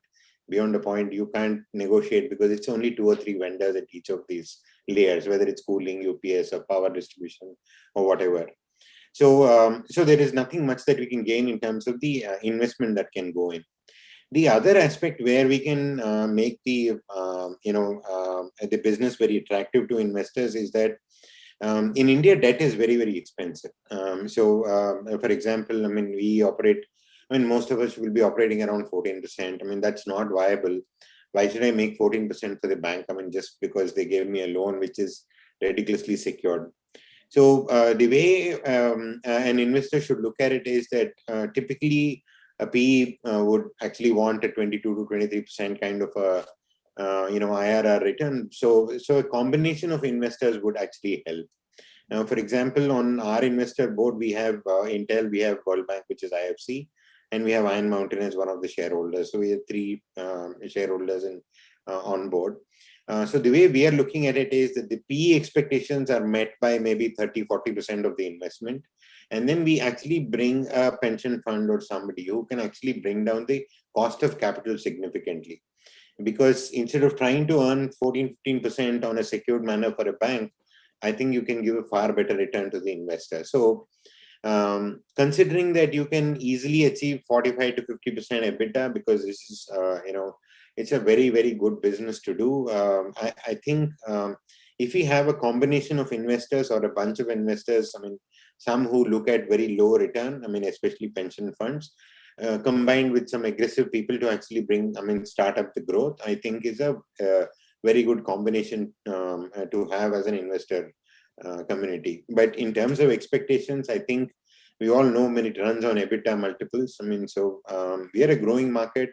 Beyond the point, you can't negotiate because it's only 2 or 3 vendors at each of these layers, whether it's cooling, UPS, or power distribution, or whatever. So, so there is nothing much that we can gain in terms of the investment that can go in. The other aspect where we can make the business very attractive to investors is that in India, debt is very, very expensive. For example, I mean, most of us will be operating around 14%. I mean, that's not viable. Why should I make 14% for the bank? I mean, just because they gave me a loan which is ridiculously secured. So the way an investor should look at it is that typically a PE would actually want a 22 to 23% kind of a IRR return. So a combination of investors would actually help. Now, for example, on our investor board, we have Intel, we have World Bank, which is IFC, and we have Iron Mountain as one of the shareholders. So we have 3 shareholders on board. So the way we are looking at it is that the PE expectations are met by maybe 30-40% of the investment. And then we actually bring a pension fund or somebody who can actually bring down the cost of capital significantly. Because instead of trying to earn 14-15% on a secured manner for a bank, I think you can give a far better return to the investor. So considering that you can easily achieve 45 to 50% EBITDA, because this is, it's a very, very good business to do. I think if we have a combination of investors or a bunch of investors, I mean, some who look at very low return, I mean, especially pension funds, combined with some aggressive people to actually bring, I mean, start up the growth, I think is a very good combination to have as an investor community. But in terms of expectations, I think we all know when it runs on EBITDA multiples. I mean, so we are a growing market.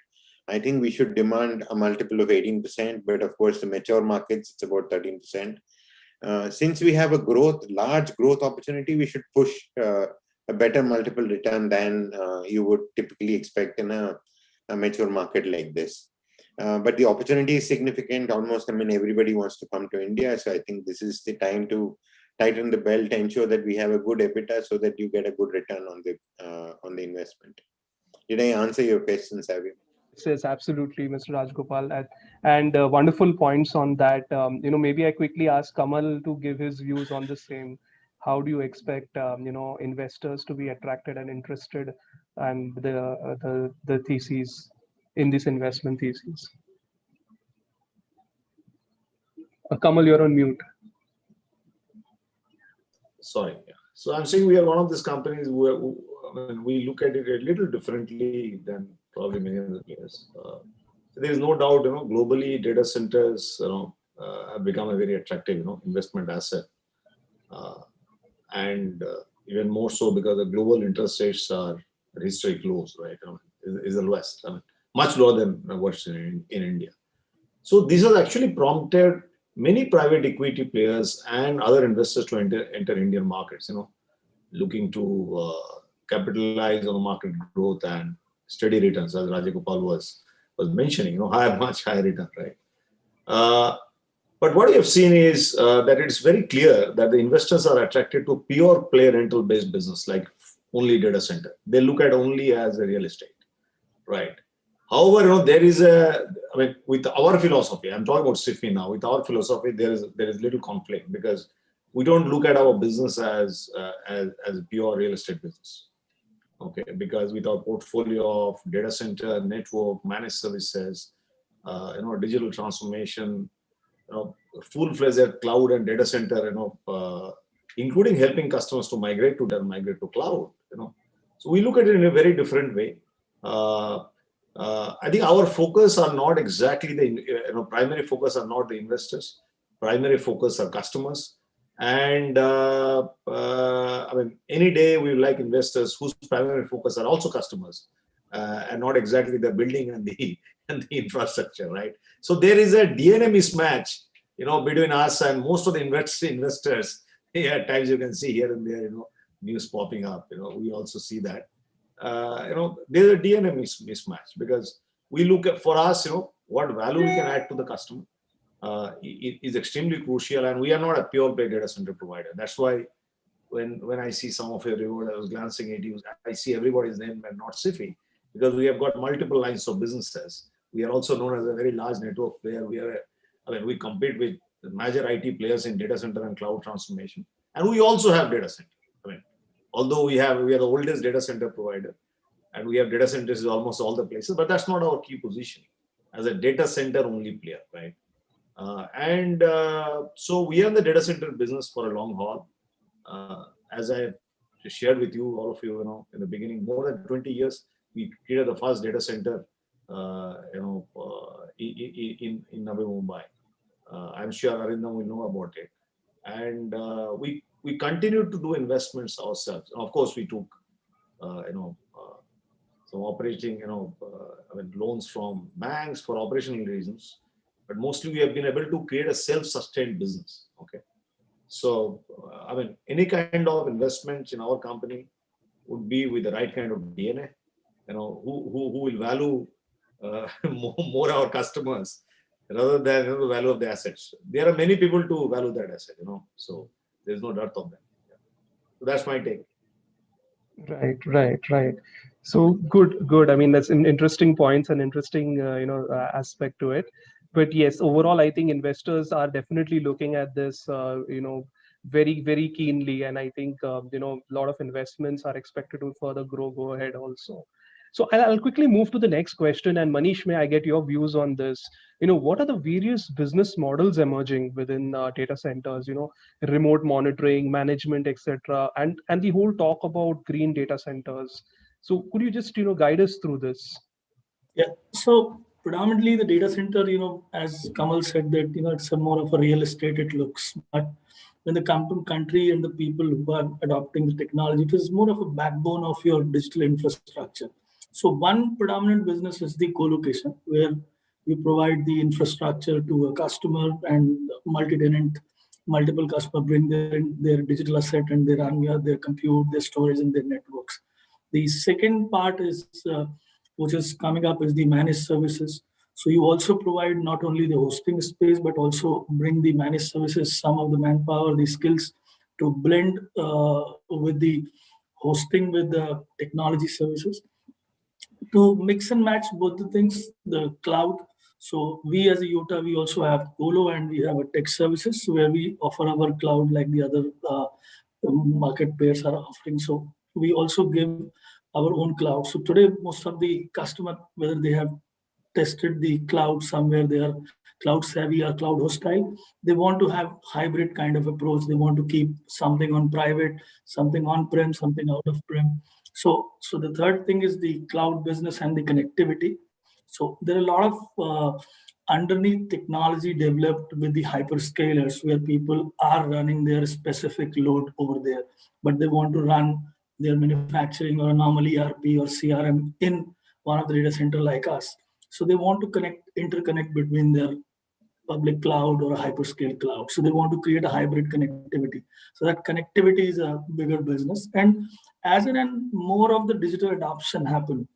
I think we should demand a multiple of 18%, but of course, the mature markets, it's about 13%. Since we have a large growth opportunity, we should push a better multiple return than you would typically expect in a mature market like this. But the opportunity is significant. Almost, I mean, everybody wants to come to India. So I think this is the time to tighten the belt, ensure that we have a good EBITDA so that you get a good return on the investment. Did I answer your question, Savio? Yes, absolutely, Mr. Rajgopal, and wonderful points on that. Maybe I quickly ask Kamal to give his views on the same. How do you expect, investors to be attracted and interested, and the theses in this investment thesis? Kamal, you're on mute. Sorry. Yeah. So I'm saying we are one of these companies who we look at it a little differently than probably many other players. There is no doubt, globally data centers, have become a very attractive, investment asset, and even more so because the global interest rates are historic lows, right? Is the lowest, much lower than what's in India. So this has actually prompted many private equity players and other investors to enter Indian markets, looking to capitalize on the market growth and steady returns, as Rajagopal was mentioning, much higher return, right? But what we have seen is that it's very clear that the investors are attracted to pure play rental based business, like only data center. They look at only as a real estate, right? However, there is with our philosophy, I'm talking about SIFI now, with our philosophy, there is little conflict because we don't look at our business as pure real estate business. Okay, because with our portfolio of data center, network, managed services, digital transformation, full-fledged cloud and data center, including helping customers to migrate to cloud, So we look at it in a very different way. I think our focus are not exactly primary focus are not the investors. Primary focus are customers. And any day we like investors whose primary focus are also customers, and not exactly the building and the infrastructure, right? So there is a DNA mismatch, between us and most of the investors. At times you can see here and there, news popping up. We also see that. There's a DNA mismatch because we look at, for us, what value we can add to the customer. It is extremely crucial, and we are not a pure play data center provider. That's why when I see some of your reward, I was glancing at you, I see everybody's name and not SIFI, because we have got multiple lines of businesses. We are also known as a very large network player. We compete with the major IT players in data center and cloud transformation, and we also have data center. Although we are the oldest data center provider, and we have data centers in almost all the places, but that's not our key position as a data center only player, right? So we are in the data center business for a long haul. As I shared with you, all of you, in the beginning, more than 20 years, we created the first data center, in Navi Mumbai. I'm sure Arindam will know about it. And we continued to do investments ourselves. And of course, we took, some operating, loans from banks for operational reasons. But mostly we have been able to create a self-sustained business. Okay, so any kind of investment in our company would be with the right kind of DNA. Who will value more our customers rather than the value of the assets. There are many people to value that asset. So there's no doubt of that. Yeah. So that's my take. Right. So good. That's an interesting points and interesting aspect to it. But yes, overall, I think investors are definitely looking at this, very, very keenly. And I think, a lot of investments are expected to further go ahead also. So I'll quickly move to the next question. And Manish, may I get your views on this? What are the various business models emerging within data centers? Remote monitoring, management, etc., and the whole talk about green data centers. So could you just guide us through this? Yeah. So predominantly the data center, as Kamal said that, it's a more of a real estate it looks. But when the country and the people who are adopting the technology, it is more of a backbone of your digital infrastructure. So one predominant business is the co-location, where you provide the infrastructure to a customer and multi-tenant, multiple customer bring their digital asset and they run their compute, their storage, and their networks. The second part is which is coming up is the managed services. So you also provide not only the hosting space, but also bring the managed services, some of the manpower, the skills to blend with the hosting with the technology services to mix and match both the things, the cloud. So we as a Utah, we also have Colo and we have a tech services where we offer our cloud like the other market players are offering. So we also give our own cloud. So today, most of the customer, whether they have tested the cloud somewhere, they are cloud savvy or cloud hostile, they want to have hybrid kind of approach. They want to keep something on private, something on-prem, something out of prem. So the third thing is the cloud business and the connectivity. So there are a lot of underneath technology developed with the hyperscalers where people are running their specific load over there, but they want to run their manufacturing or a normal ERP or CRM in one of the data center like us. So they want to interconnect between their public cloud or a hyperscale cloud. So they want to create a hybrid connectivity. So that connectivity is a bigger business. And as and more of the digital adoption happen,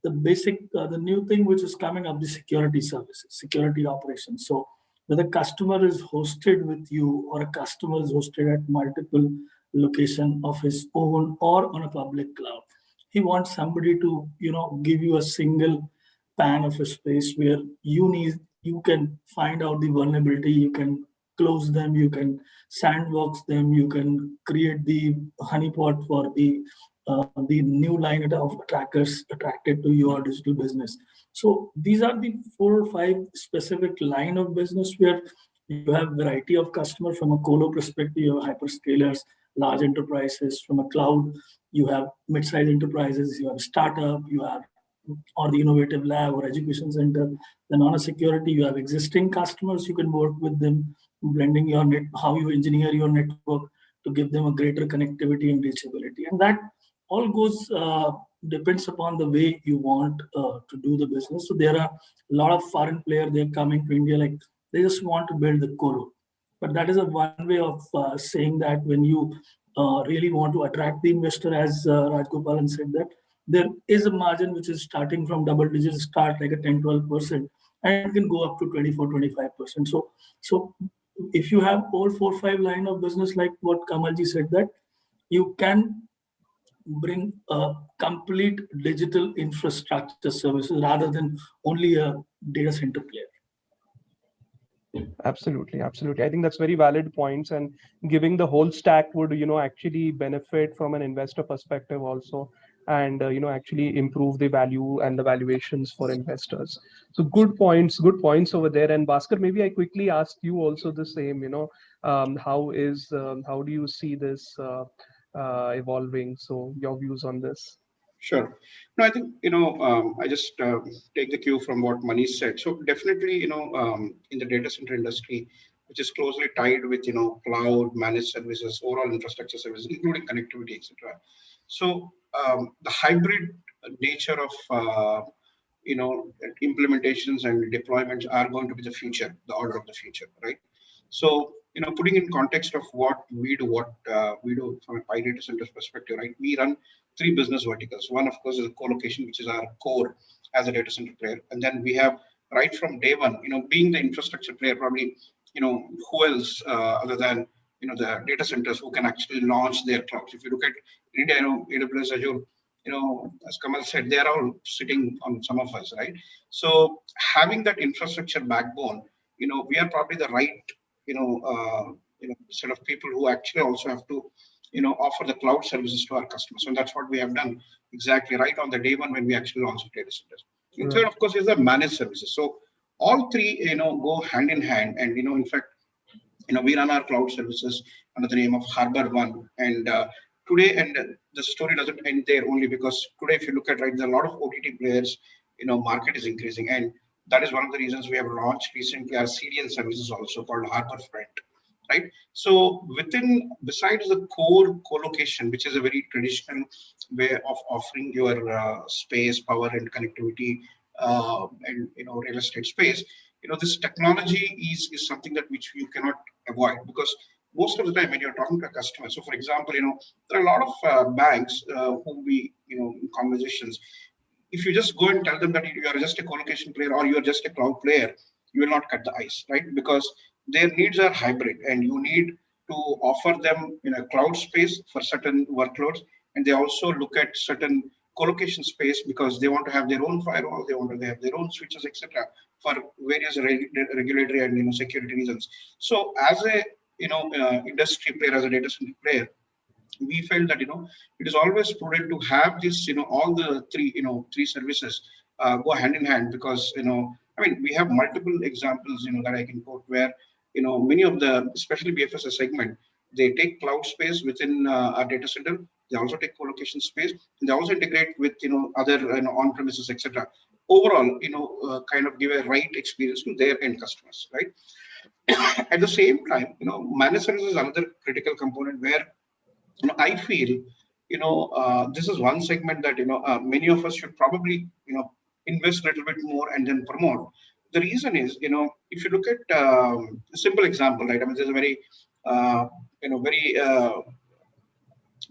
the new thing which is coming up, the security services, security operations. So whether customer is hosted with you or a customer is hosted at multiple location of his own or on a public cloud, he wants somebody to, give you a single pan of a space where you can find out the vulnerability, you can close them, you can sandbox them, you can create the honeypot for the new line of trackers attracted to your digital business. So these are the 4 or 5 specific line of business where you have variety of customer from a colo perspective, you have hyperscalers, large enterprises. From a cloud, you have mid-sized enterprises, you have startup, you have or the innovative lab or education center. Then on a security, you have existing customers, you can work with them, blending how you engineer your network to give them a greater connectivity and reachability. And that all goes depends upon the way you want to do the business. So there are a lot of foreign players, they're coming to India, like they just want to build the colo. But that is a one way of saying that when you really want to attract the investor, as Rajgopalan said, that there is a margin which is starting from double digits, start like a 10-12%, and it can go up to 24-25%. So if you have all 4-5 line of business, like what Kamalji said, that you can bring a complete digital infrastructure services rather than only a data center player. Absolutely, absolutely. I think that's very valid points, and giving the whole stack would, actually benefit from an investor perspective also, and actually improve the value and the valuations for investors. So good points over there. And Bhaskar, maybe I quickly ask you also the same. How do you see this evolving? So your views on this? Sure. No, I think, I just take the cue from what Manish said. So definitely, in the data center industry, which is closely tied with, cloud, managed services, overall infrastructure services, including connectivity, etc. So the hybrid nature of, implementations and deployments are going to be the future, the order of the future, right? So, putting in context of what we do from a Pi data centers perspective, right? We run 3 business verticals. One, of course, is co-location, which is our core as a data center player. And then we have right from day one, being the infrastructure player, probably, who else other than, the data centers who can actually launch their clouds. If you look at India, AWS, Azure, as Kamal said, they are all sitting on some of us, right? So having that infrastructure backbone, we are probably the right, set of people who actually also have to, offer the cloud services to our customers. And that's what we have done exactly right on the day one when we actually launched data centers. And third, of course, is the managed services. So all three, go hand in hand. And, in fact, we run our cloud services under the name of Harbor One. And today, and the story doesn't end there only, because today, if you look at, right, there are a lot of OTT players, market is increasing. And that is one of the reasons we have launched recently our CDN services also called Harbor Front, right? So besides the core co-location, which is a very traditional way of offering your space, power, and connectivity, and real estate space, this technology is something that which you cannot avoid, because most of the time when you're talking to a customer, so for example, there are a lot of banks whom we, in conversations, if you just go and tell them that you are just a co-location player or you are just a cloud player, you will not cut the ice, right? Because their needs are hybrid, and you need to offer them in a cloud space for certain workloads, and they also look at certain co-location space because they want to have their own firewall, they want to have their own switches, etc., for various regulatory and security reasons. So, as a industry player, as a data center player, we felt that it is always prudent to have this all the three services go hand in hand, because I mean, we have multiple examples that I can quote where many of the, especially BFSI segment, they take cloud space within our data center, they also take co-location space, and they also integrate with other on-premises, etc. Overall, kind of give a right experience to their end customers, right? At the same time, managed services is another critical component where I feel, this is one segment that, many of us should probably, invest a little bit more and then promote. The reason is, if you look at a simple example, right? I mean, there's a very, very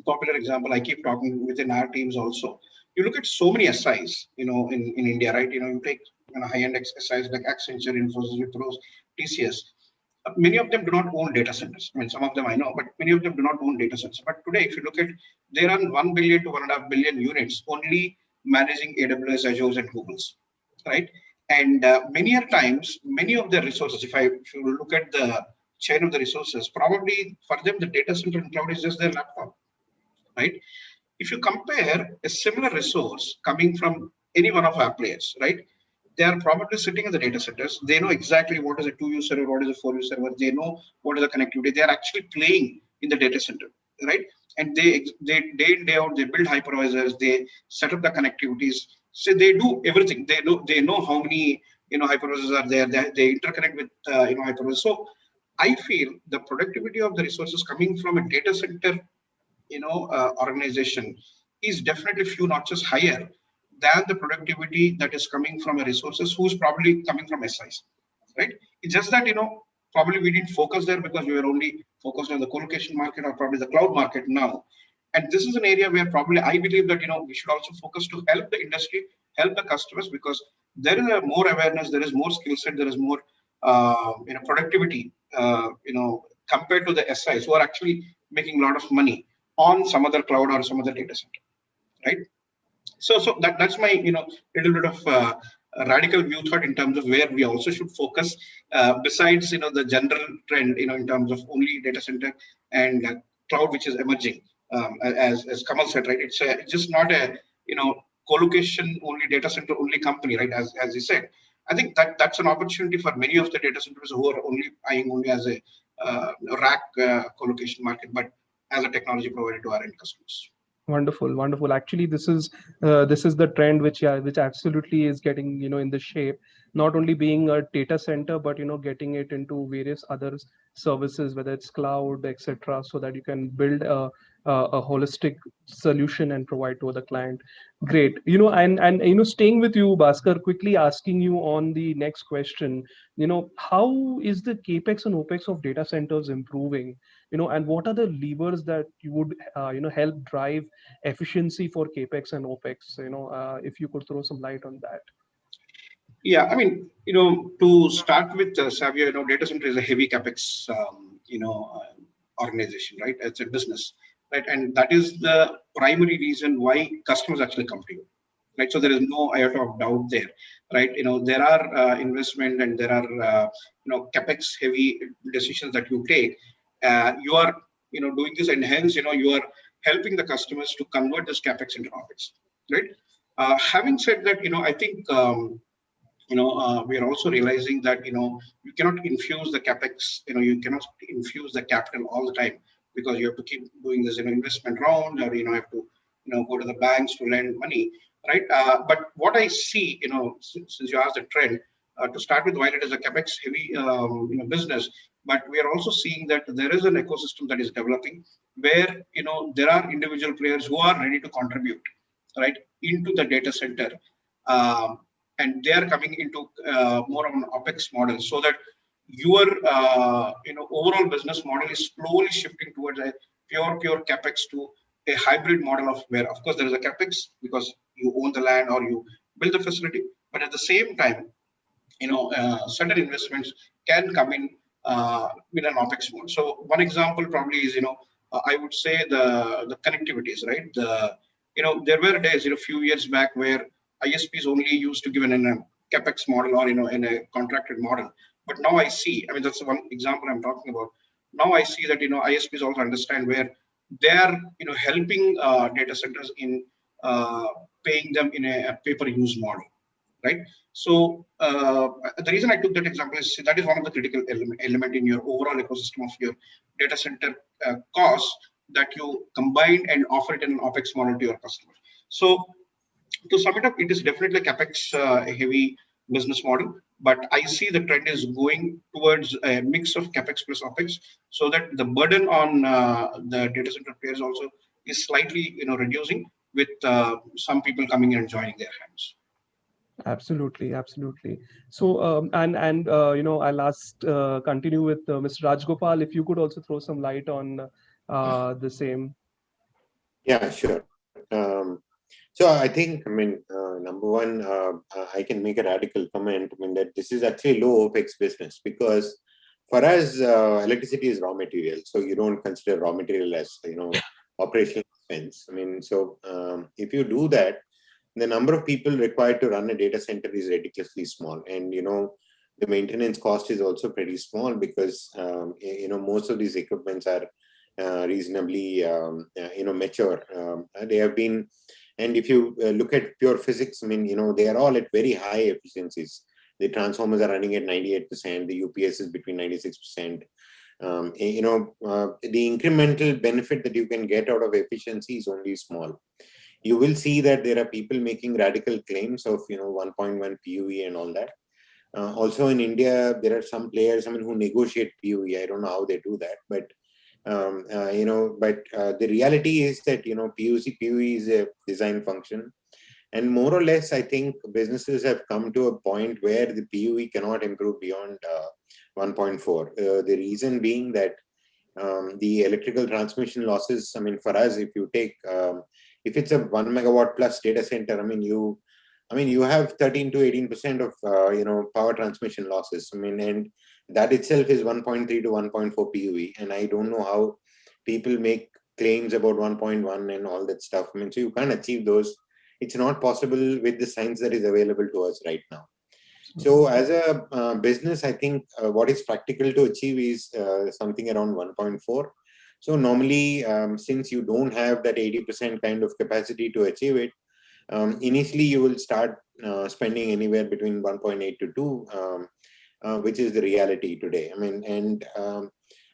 popular example I keep talking within our teams also. You look at so many SIs, in India, right? You take high-end SIs like Accenture, Infosys, Wipro, TCS. Many of them do not own data centers. I mean, some of them I know, but many of them do not own data centers. But today, if you look at, they run 1 billion to 1.5 billion units only managing AWS, Azure, and Google's, right? And many a times, many of the resources, if you look at the chain of the resources, probably for them, the data center and cloud is just their laptop, right? If you compare a similar resource coming from any one of our players, right? They are probably sitting in the data centers. They know exactly what is a 2U server, what is a 4U server. They know what is the connectivity. They are actually playing in the data center, right? And they day in, day out, they build hypervisors, they set up the connectivities. So they do everything. They know how many hypervisors are there. They interconnect with hypervisors. So I feel the productivity of the resources coming from a data center organization is definitely few notches higher than the productivity that is coming from a resources who's probably coming from SIs, right? It's just that, probably we didn't focus there because we were only focused on the co-location market or probably the cloud market now. And this is an area where probably I believe that, we should also focus to help the industry, help the customers, because there is a more awareness, there is more skill set, there is more, productivity, compared to the SIs who are actually making a lot of money on some other cloud or some other data center, right? So that's my little bit of radical view thought in terms of where we also should focus, besides the general trend in terms of only data center and cloud, which is emerging, as Kamal said, right? It's just not a co-location only, data center only company, right? As he said, I think that's an opportunity for many of the data centers who are only eyeing only as a rack co-location market, but as a technology provider to our end customers. Wonderful, wonderful. Actually, this is the trend which absolutely is getting in the shape. Not only being a data center, but getting it into various other services, whether it's cloud, etc., so that you can build a holistic solution and provide to the client. Great. And staying with you, Bhaskar, quickly asking you on the next question. How is the capex and opex of data centers improving? And what are the levers that you would help drive efficiency for capex and opex? If you could throw some light on that. Yeah, I mean, to start with, Savio, data center is a heavy capex, organization, right? It's a business, right? And that is the primary reason why customers actually come to you, right? So there is no iota of doubt there, right? There are investment and there are capex heavy decisions that you take. You are doing this, and hence, you are helping the customers to convert this capex into opex, right? Having said that, I think we are also realizing that you cannot infuse the capex, you cannot infuse the capital all the time, because you have to keep doing this investment round, or have to go to the banks to lend money, right? But what I see, since you asked the trend, to start with, while it is a capex heavy business, but we are also seeing that there is an ecosystem that is developing, where there are individual players who are ready to contribute, right, into the data center. Um, and they are coming into more of an opex model, so that your overall business model is slowly shifting towards a pure capex to a hybrid model, of where, of course, there is a capex because you own the land or you build the facility, but at the same time, certain investments can come in with an opex mode. So one example probably is, I would say the connectivities, right? There were days, a few years back, where ISPs only used to give in a capex model, or in a contracted model. But now I see, I mean, that's one example I'm talking about. Now I see that ISPs also understand where they are helping data centers in paying them in a pay-per-use model, right? So the reason I took that example is that is one of the critical element in your overall ecosystem of your data center costs, that you combine and offer it in an opex model to your customers. So to sum it up, it is definitely a capex heavy business model, but I see the trend is going towards a mix of capex plus opex, so that the burden on the data center players also is slightly reducing, with some people coming in and joining their hands. Absolutely, absolutely. So, I'll continue with Mr. Rajgopal. If you could also throw some light on the same. Yeah, sure. So I think, number one, I can make a radical comment. That this is actually low OPEX business, because for us, electricity is raw material. So you don't consider raw material as, operational expense. So if you do that, the number of people required to run a data center is ridiculously small. And, the maintenance cost is also pretty small, because, most of these equipments are reasonably, mature. They have been, and if you look at pure physics, they are all at very high efficiencies. The transformers are running at 98%, the UPS is between 96%. The incremental benefit that you can get out of efficiency is only small. You will see that there are people making radical claims of 1.1 PUE and all that. Also in India, there are some players who negotiate PUE. I don't know how they do that, but the reality is that PUE is a design function, and more or less, I think businesses have come to a point where the PUE cannot improve beyond 1.4. The reason being that the electrical transmission losses. For us, if you take if it's a 1 megawatt plus data center, you have 13 to 18% of power transmission losses. And that itself is 1.3 to 1.4 PUE, and I don't know how people make claims about 1.1 and all that stuff. So you can't achieve those. It's not possible with the science that is available to us right now. So as a business, I think what is practical to achieve is something around 1.4. So normally, since you don't have that 80% kind of capacity to achieve it, initially you will start spending anywhere between 1.8 to 2, which is the reality today.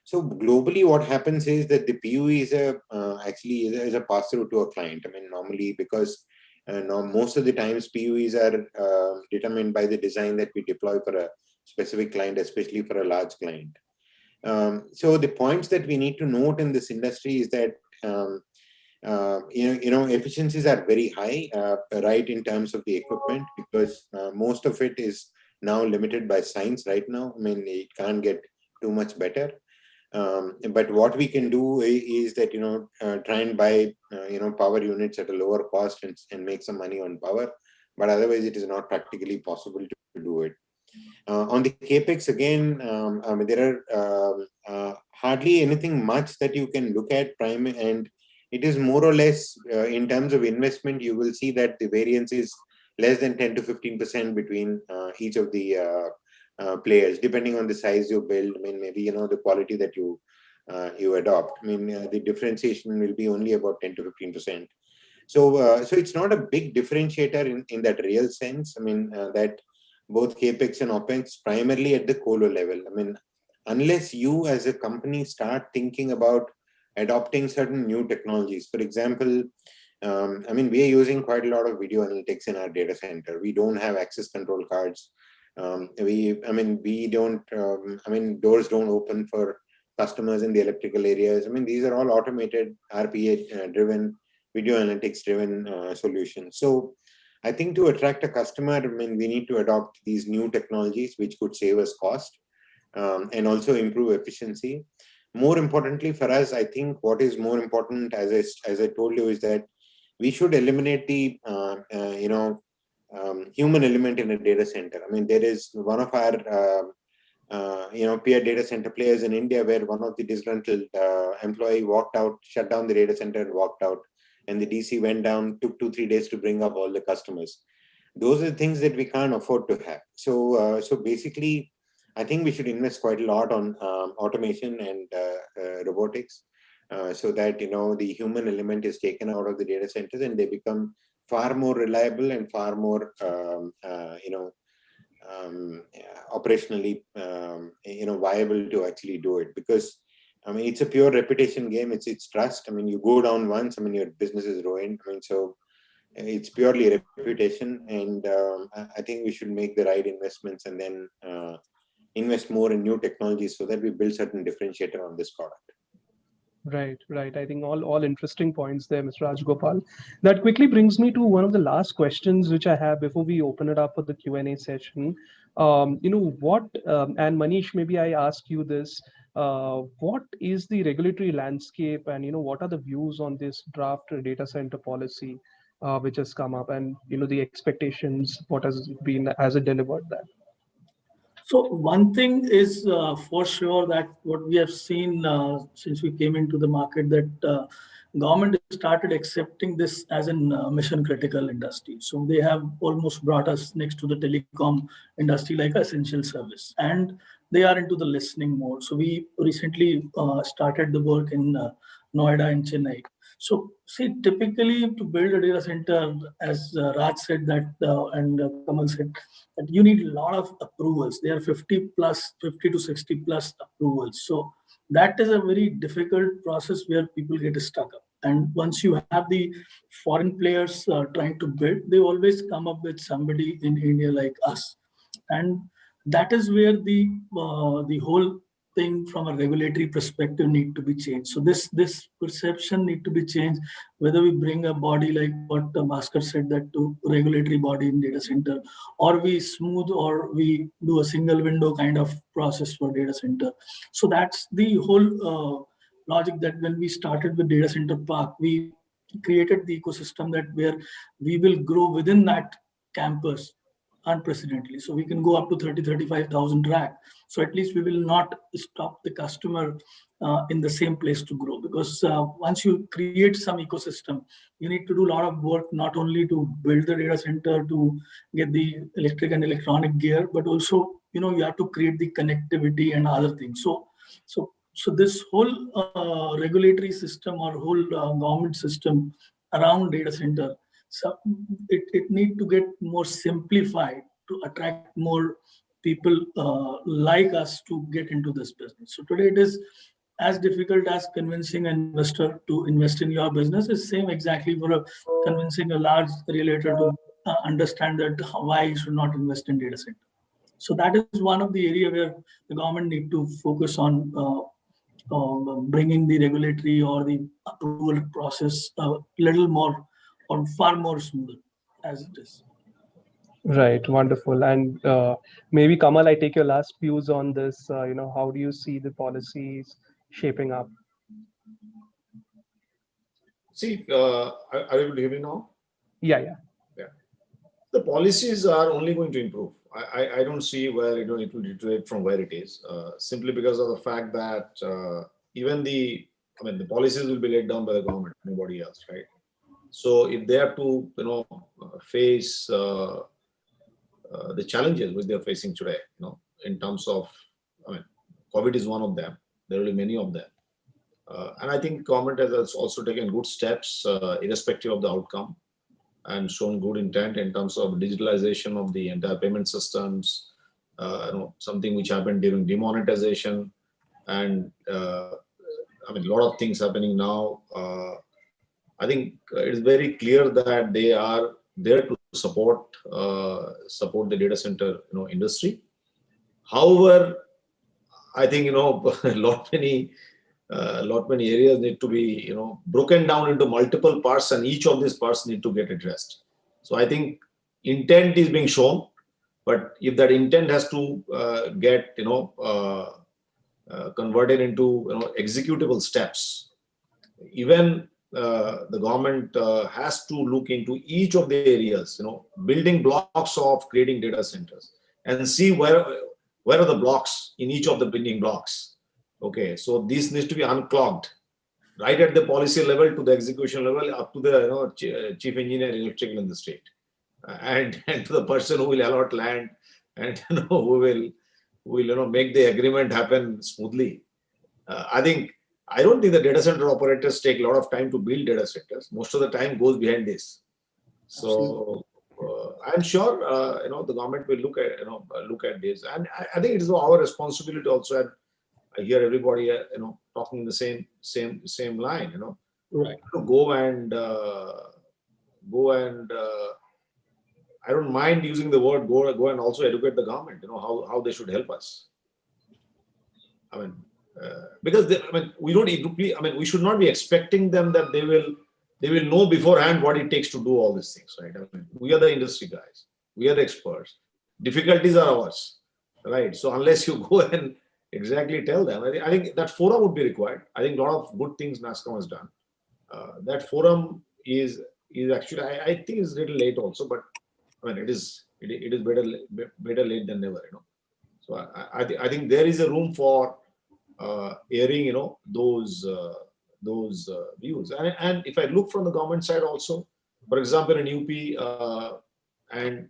So globally, what happens is that the PUE is actually is a pass through to a client. Normally, because now most of the times PUEs are determined by the design that we deploy for a specific client, especially for a large client. So the points that we need to note in this industry is that efficiencies are very high, right, in terms of the equipment, because most of it is now limited by science right now. It can't get too much better. But what we can do is that try and buy power units at a lower cost and make some money on power, but otherwise it is not practically possible to do it. On the capex again, there are hardly anything much that you can look at and it is more or less in terms of investment. You will see that the variance is less than 10 to 15% between each of the players, depending on the size you build. Maybe the quality that you you adopt. I mean, the differentiation will be only about 10 to 15%. So, so it's not a big differentiator in that real sense. I mean, that both capex and opex primarily at the colo level. I mean, unless you as a company start thinking about adopting certain new technologies. For example, I mean, we are using quite a lot of video analytics in our data center. We don't have access control cards. We don't, doors don't open for customers in the electrical areas. I mean, these are all automated, RPA driven, video analytics driven solutions. So I think to attract a customer, I mean, we need to adopt these new technologies, which could save us cost and also improve efficiency. More importantly for us, I think what is more important, as I told you, is that we should eliminate the human element in a data center. I mean, there is one of our peer data center players in India where one of the disgruntled employee walked out, shut down the data center and walked out, and the DC went down, took 2-3 days to bring up all the customers. Those are the things that we can't afford to have. So basically, I think we should invest quite a lot on automation and robotics, so that the human element is taken out of the data centers and they become far more reliable and far more operationally viable to actually do it. Because I mean, it's a pure reputation game. It's trust. I mean, you go down once, I mean, your business is ruined. I mean, so it's purely reputation, and I think we should make the right investments and then invest more in new technologies so that we build certain differentiator on this product. Right. I think all interesting points there, Mr. Rajgopal. That quickly brings me to one of the last questions which I have before we open it up for the Q&A session. And Manish, maybe I ask you this. What is the regulatory landscape, and what are the views on this draft data center policy which has come up, and the expectations, what has it delivered that? So one thing is for sure that what we have seen since we came into the market, that government started accepting this as a mission critical industry. So they have almost brought us next to the telecom industry like essential service, and they are into the listening mode. So we recently started the work in Noida and Chennai. So see, typically to build a data center, as Raj said that, and Kamal said, that you need a lot of approvals. There are 50 to 60 plus approvals. So that is a very difficult process where people get stuck up. And once you have the foreign players trying to build, they always come up with somebody in India like us. And that is where the whole thing from a regulatory perspective need to be changed. So this perception need to be changed, whether we bring a body like what Bhaskar said, that to regulatory body in data center, or we smooth, or we do a single window kind of process for data center. So that's the whole logic, that when we started with data center park, we created the ecosystem that where we will grow within that campus unprecedentedly. So we can go up to 35,000 rack. So at least we will not stop the customer in the same place to grow. Because once you create some ecosystem, you need to do a lot of work, not only to build the data center, to get the electric and electronic gear, but also, you have to create the connectivity and other things. So this whole regulatory system or whole government system around data center, so it need to get more simplified to attract more people like us to get into this business. So today it is as difficult as convincing an investor to invest in your business. Is same exactly for convincing a large realtor to understand that why you should not invest in data center. So that is one of the area where the government need to focus on bringing the regulatory or the approval process a little more or far more smoother as it is. Right, wonderful. And maybe Kamal, I take your last views on this. How do you see the policies shaping up? See, are you able to hear me now? Yeah. The policies are only going to improve. I don't see where it will deteriorate from where it is, simply because of the fact that even the policies will be laid down by the government, nobody else, right? So if they have to, face the challenges which they are facing today, in terms of, COVID is one of them. There will be many of them. And I think government has also taken good steps, irrespective of the outcome, and shown good intent in terms of digitalization of the entire payment systems. Something which happened during demonetization, and I mean, a lot of things happening now. I think it's very clear that they are there to support the data center industry. However, I think a lot many areas need to be broken down into multiple parts, and each of these parts need to get addressed. So I think intent is being shown, but if that intent has to get converted into executable steps, even the government has to look into each of the areas, building blocks of creating data centers, and see where are the blocks in each of the building blocks. Okay, so this needs to be unclogged right at the policy level to the execution level, up to the chief engineer electrical in the state, and to the person who will allot land, and who will make the agreement happen smoothly. I don't think the data center operators take a lot of time to build data centers. Most of the time goes behind this. So I'm sure the government will look at this, and I think it is our responsibility also. And I hear everybody talking the same line. Right. To go and I don't mind using the word go and also educate the government. How they should help us. I mean, because we don't. I mean, we should not be expecting them that they will know beforehand what it takes to do all these things, right? I mean, we are the industry guys. We are the experts. Difficulties are ours, right? So unless you go and exactly tell them, I think that forum would be required. I think a lot of good things NASSCOM has done. That forum is actually, I think it's a little late also, but I mean, it is better late than never, So I think there is a room for airing, those views. And if I look from the government side also, for example, in UP and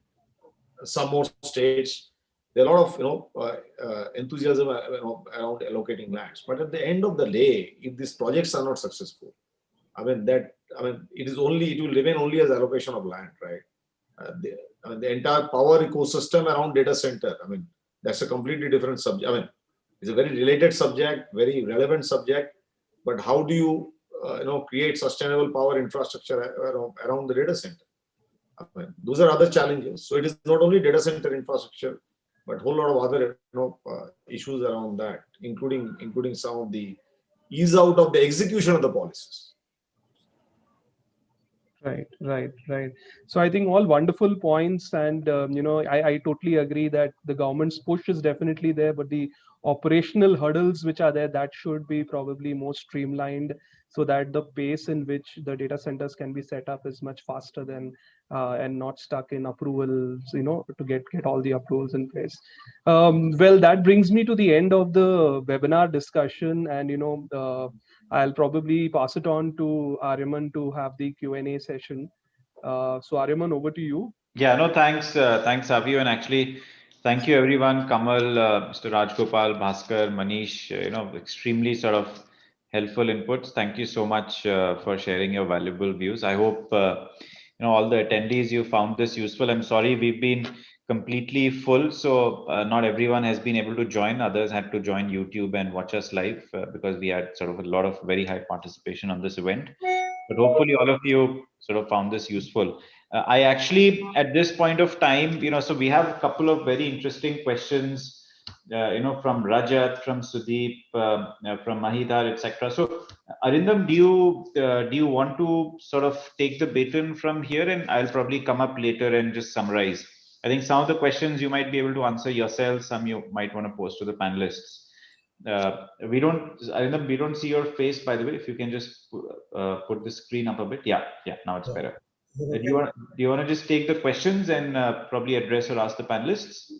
some more states, there are a lot of enthusiasm around allocating lands. But at the end of the day, if these projects are not successful, it will remain only as allocation of land, right? The entire power ecosystem around data center, that's a completely different subject. It's a very related subject, very relevant subject, but how do you create sustainable power infrastructure around the data center? Those are other challenges. So it is not only data center infrastructure, but a whole lot of other issues around that, including some of the ease out of the execution of the policies. Right. So I think all wonderful points, and I totally agree that the government's push is definitely there, but the operational hurdles which are there, that should be probably more streamlined, so that the pace in which the data centers can be set up is much faster than and not stuck in approvals, to get all the approvals in place. Well, that brings me to the end of the webinar discussion, and I'll probably pass it on to Aryaman to have the Q&A session. So Aryaman, over to you. Yeah, no, thanks, Savio, and actually, thank you everyone, Kamal, Mr. Rajgopal, Bhaskar, Manish, extremely sort of helpful inputs. Thank you so much for sharing your valuable views. I hope, all the attendees, you found this useful. I'm sorry, we've been completely full, so not everyone has been able to join. Others had to join YouTube and watch us live because we had sort of a lot of very high participation on this event. But hopefully all of you sort of found this useful. I actually, at this point of time, so we have a couple of very interesting questions, from Rajat, from Sudeep, from Mahidhar, etc. So, Arindam, do you want to sort of take the baton from here, and I'll probably come up later and just summarize. I think some of the questions you might be able to answer yourself, some you might want to pose to the panelists. Arindam, we don't see your face, by the way. If you can just put the screen up a bit. Yeah, now it's better. Do you want to just take the questions and probably address or ask the panelists?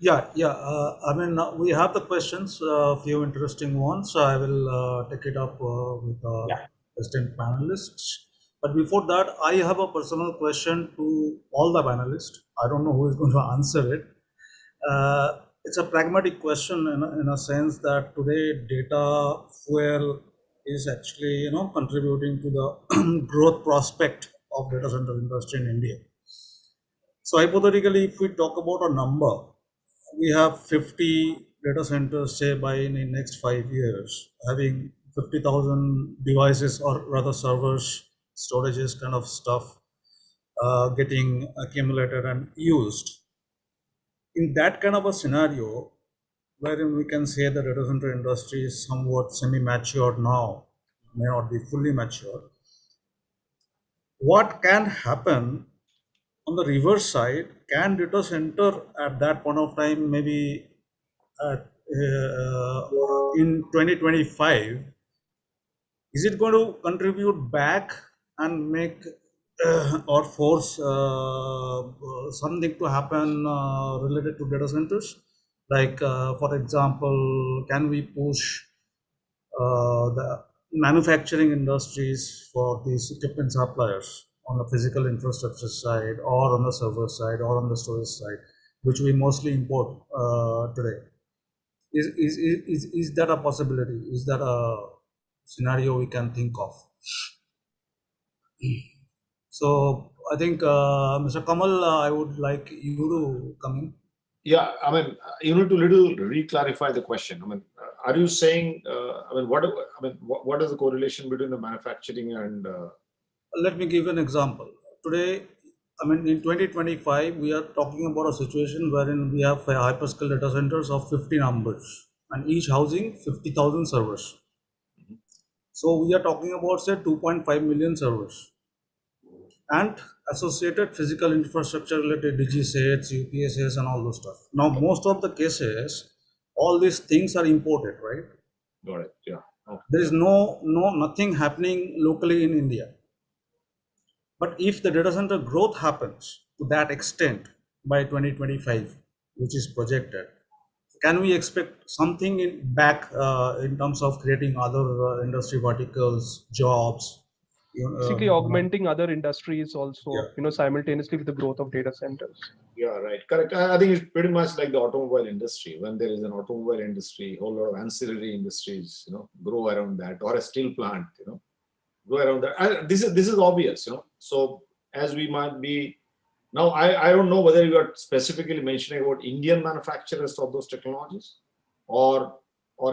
Yeah. We have the questions, a few interesting ones. I will take it up with the esteemed panelists. But before that, I have a personal question to all the panelists. I don't know who is going to answer it. it's a pragmatic question in a sense that today data fuel is actually contributing to the growth prospect of data center industry in India. So hypothetically, if we talk about a number, we have 50 data centers, say by in the next 5 years, having 50,000 devices or rather servers, storages kind of stuff getting accumulated and used. In that kind of a scenario, wherein we can say the data center industry is somewhat semi-matured now, may not be fully mature, what can happen on the reverse side? Can data center at that point of time, maybe in 2025, is it going to contribute back and make or force something to happen related to data centers? Like, for example, can we push the manufacturing industries for these equipment suppliers on the physical infrastructure side or on the server side or on the storage side, which we mostly import today? Is that a possibility? Is that a scenario we can think of? So I think, Mr. Kamal, I would like you to come in. Yeah, I mean, you need to little re-clarify the question. I mean, are you saying, what is the correlation between the manufacturing and? Let me give an example. Today, I mean, in 2025, we are talking about a situation wherein we have hyperscale data centers of 50 numbers and each housing 50,000 servers. So we are talking about, say, 2.5 million servers and associated physical infrastructure related DG sets, UPSs, and all those stuff. Now, most of the cases, all these things are imported, right? Got it. Yeah. Okay. There is nothing happening locally in India. But if the data center growth happens to that extent by 2025, which is projected, can we expect something back in terms of creating other industry verticals, jobs? Basically augmenting other industries also, Yeah. Simultaneously with the growth of data centers. Yeah, right. Correct. I think it's pretty much like the automobile industry. When there is an automobile industry, a whole lot of ancillary industries, grow around that, or a steel plant, grow around that. This is obvious, So as we might be now, I don't know whether you are specifically mentioning about Indian manufacturers of those technologies, or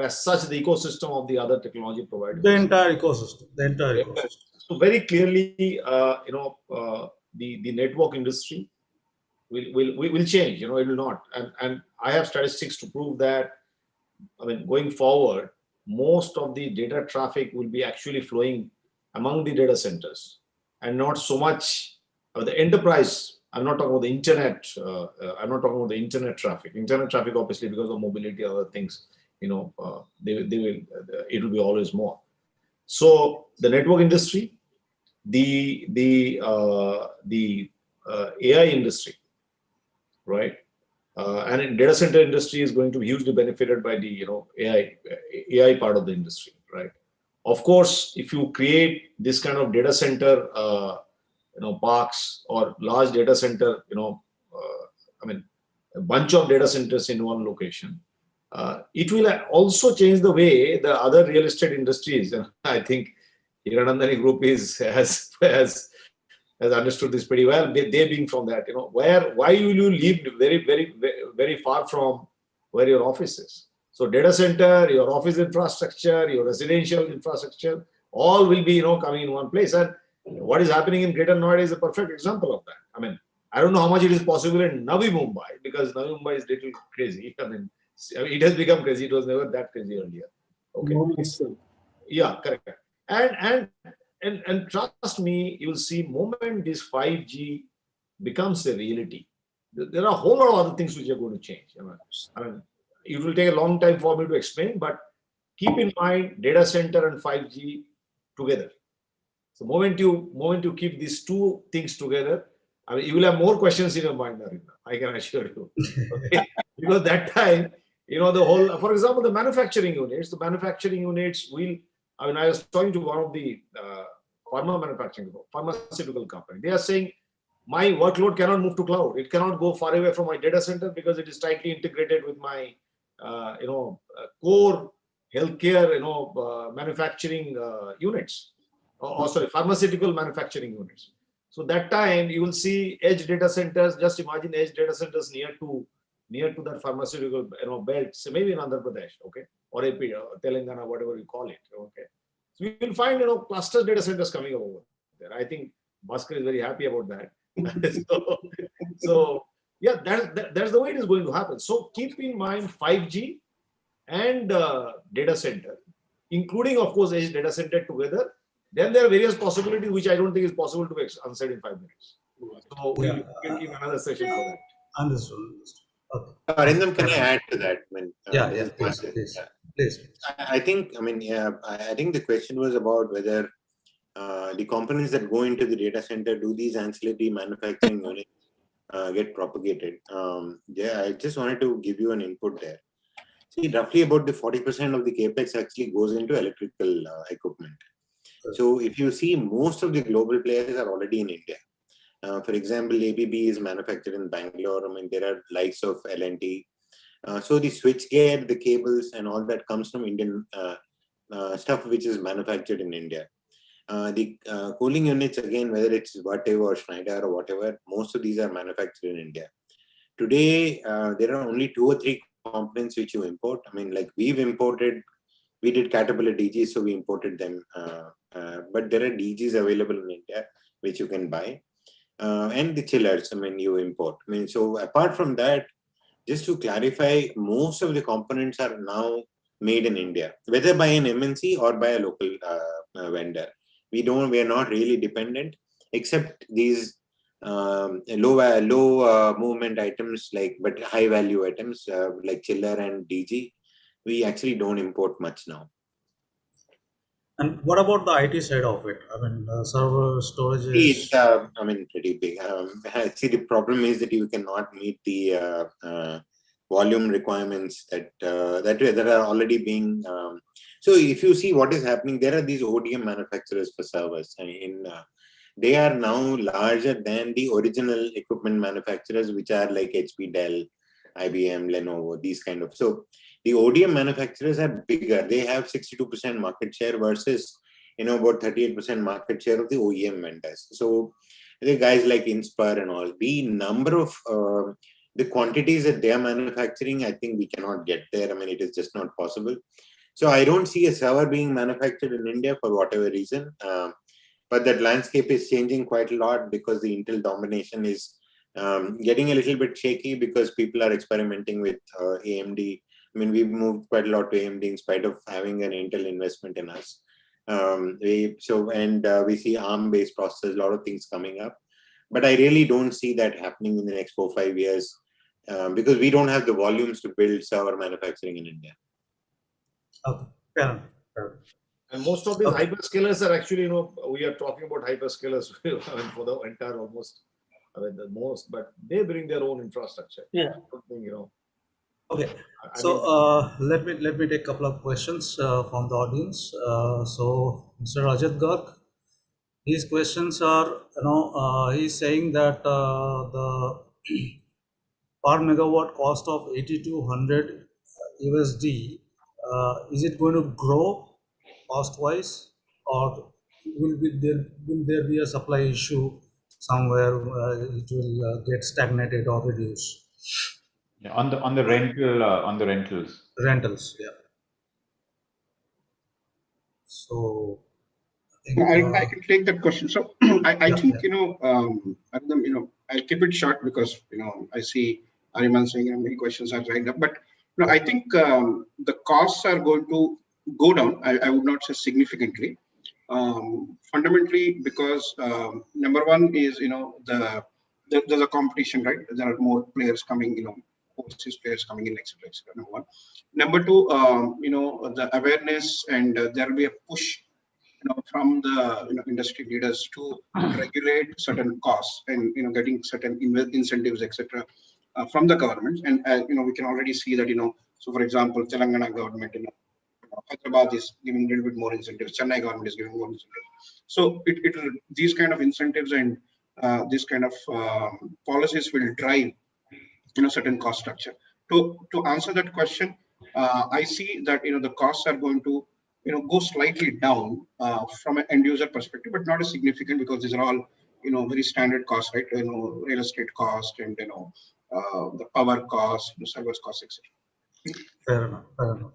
as such the ecosystem of the other technology providers. The entire ecosystem. The entire ecosystem. So very clearly, the network industry will change. It will not. And I have statistics to prove that. I mean, going forward, most of the data traffic will be actually flowing among the data centers, and not so much of the enterprise. I'm not talking about the internet. I'm not talking about the internet traffic. Internet traffic, obviously, because of mobility, other things, they will. It will be always more. So the network industry, the AI industry, right? And in data center industry is going to be hugely benefited by the AI part of the industry, right? Of course, if you create this kind of data center, parks or large data center, a bunch of data centers in one location, it will also change the way the other real estate industries. And I think Hiranandani Group has understood this pretty well. They being from that, why will you live very, very, very far from where your office is? So data center, your office infrastructure, your residential infrastructure, all will be, coming in one place. And what is happening in Greater Noida is a perfect example of that. I mean, I don't know how much it is possible in Navi Mumbai, because Navi Mumbai is a little crazy. I mean, it has become crazy. It was never that crazy earlier. Okay. Yeah, correct. And trust me, you will see moment this 5G becomes a reality, there are a whole lot of other things which are going to change. I mean, it will take a long time for me to explain, but keep in mind data center and 5G together. So moment you keep these two things together, I mean, you will have more questions in your mind, Narendra, I can assure you. Okay? Because that time, the whole, for example, the manufacturing units will, I mean, I was talking to one of the pharmaceutical company. They are saying my workload cannot move to cloud. It cannot go far away from my data center because it is tightly integrated with my, core healthcare, manufacturing units, or sorry, pharmaceutical manufacturing units. So that time you will see edge data centers. Just imagine edge data centers near to that pharmaceutical belt, so maybe in Andhra Pradesh, okay, or AP, Telangana, whatever you call it, okay. So you will find cluster data centers coming up over there. I think Bhaskar is very happy about that. so yeah, that's the way it is going to happen. So keep in mind 5G and data center, including of course edge data center together. Then there are various possibilities which I don't think is possible to be answered in 5 minutes. So we can keep another session for that. Understood. Okay. Arindam, can I add to that? Please. I think the question was about whether the components that go into the data center, do these ancillary manufacturing units get propagated? I just wanted to give you an input there. See, roughly about the 40% of the capex actually goes into electrical equipment. So if you see, most of the global players are already in India. For example, ABB is manufactured in Bangalore. There are likes of L&T. So the switchgear, the cables, and all that comes from Indian stuff which is manufactured in India. The cooling units, again, whether it's Vertiv or Schneider or whatever, most of these are manufactured in India. Today, there are only 2 or 3 components which you import. Like we did Caterpillar DGs, so we imported them. But there are DGs available in India which you can buy. And the chillers, you import. So apart from that, just to clarify, most of the components are now made in India, whether by an MNC or by a local vendor. We are not really dependent, except these low movement items, but high value items like chiller and DG. We actually don't import much now. And what about the IT side of it? Server storage is... It's, pretty big. See, the problem is that you cannot meet the volume requirements that are already being... So if you see what is happening, there are these ODM manufacturers for servers. They are now larger than the original equipment manufacturers, which are like HP, Dell, IBM, Lenovo, these kind of... So the ODM manufacturers are bigger. They have 62% market share versus, about 38% market share of the OEM vendors. So the guys like Inspire and all, the number of, the quantities that they are manufacturing, I think we cannot get there. It is just not possible. So I don't see a server being manufactured in India for whatever reason. But that landscape is changing quite a lot because the Intel domination is getting a little bit shaky because people are experimenting with AMD. We've moved quite a lot to AMD in spite of having an Intel investment in us. We see ARM-based processors, a lot of things coming up. But I really don't see that happening in the next 4 or 5 years because we don't have the volumes to build server manufacturing in India. Okay, fair. And most of these hyperscalers are actually, we are talking about hyperscalers for the entire almost, the most, but they bring their own infrastructure. Yeah. Okay, so let me take a couple of questions from the audience. So Mr. Rajat Garg, his questions are, he's saying that the per megawatt cost of 8200 USD, is it going to grow cost-wise, or will there be a supply issue somewhere? It will get stagnated or reduced? Yeah, on the rentals. Rentals, yeah. So I can take that question. So I think I'll keep it short because I see Ariman saying many questions are lined up, but I think the costs are going to go down. I would not say significantly. Fundamentally, because number one is there's a competition, right? There are more players coming, overseas players coming in, etc. Number one. Number two, the awareness, and there will be a push from the industry leaders to regulate certain costs and getting certain incentives, etc. From the government. And we can already see that so for example, Telangana government, Hyderabad is giving a little bit more incentives. Chennai government is giving more incentives. So these kind of incentives and this kind of policies will drive certain cost structure. To answer that question, I see that the costs are going to go slightly down from an end user perspective, but not as significant, because these are all very standard costs, right? Real estate cost, and the power cost, servers cost, etc. Fair enough. Fair enough.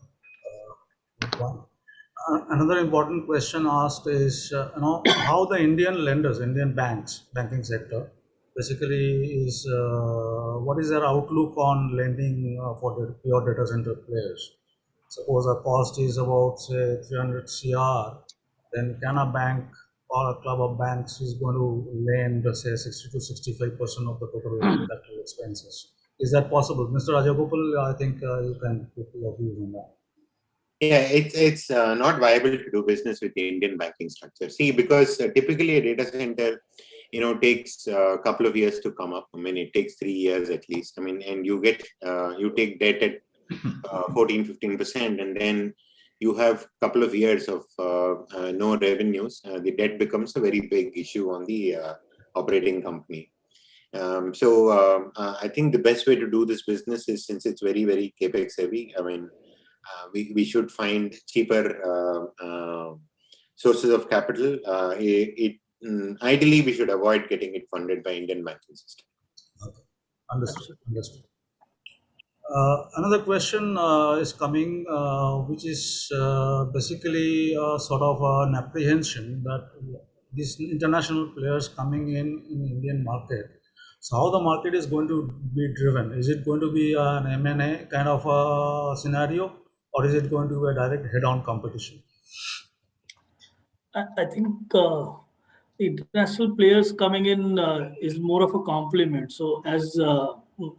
Good point. Another important question asked is, how the Indian lenders, Indian banks, banking sector, basically is what is their outlook on lending for the pure data center players? Suppose a cost is about say 300 CR, then can a bank or a club of banks is going to lend say 60 to 65% of the total capital expenses? Is that possible, Mr. Rajagopal? I think you can put your views on that. Yeah, it's not viable to do business with the Indian banking structure. See, because typically a data center, takes a couple of years to come up. I mean, it takes 3 years at least. I mean, and you take debt at 14-15%, and then you have a couple of years of no revenues. The debt becomes a very big issue on the operating company. So I think the best way to do this business is, since it's very, very capex heavy, I mean, we should find cheaper sources of capital. Ideally, we should avoid getting it funded by Indian banking system. Okay. Understood. Understood. Another question is coming, which is basically sort of an apprehension that these international players coming in Indian market. So how the market is going to be driven? Is it going to be an M&A kind of a scenario, or is it going to be a direct head-on competition? I think the international players coming in is more of a complement. So as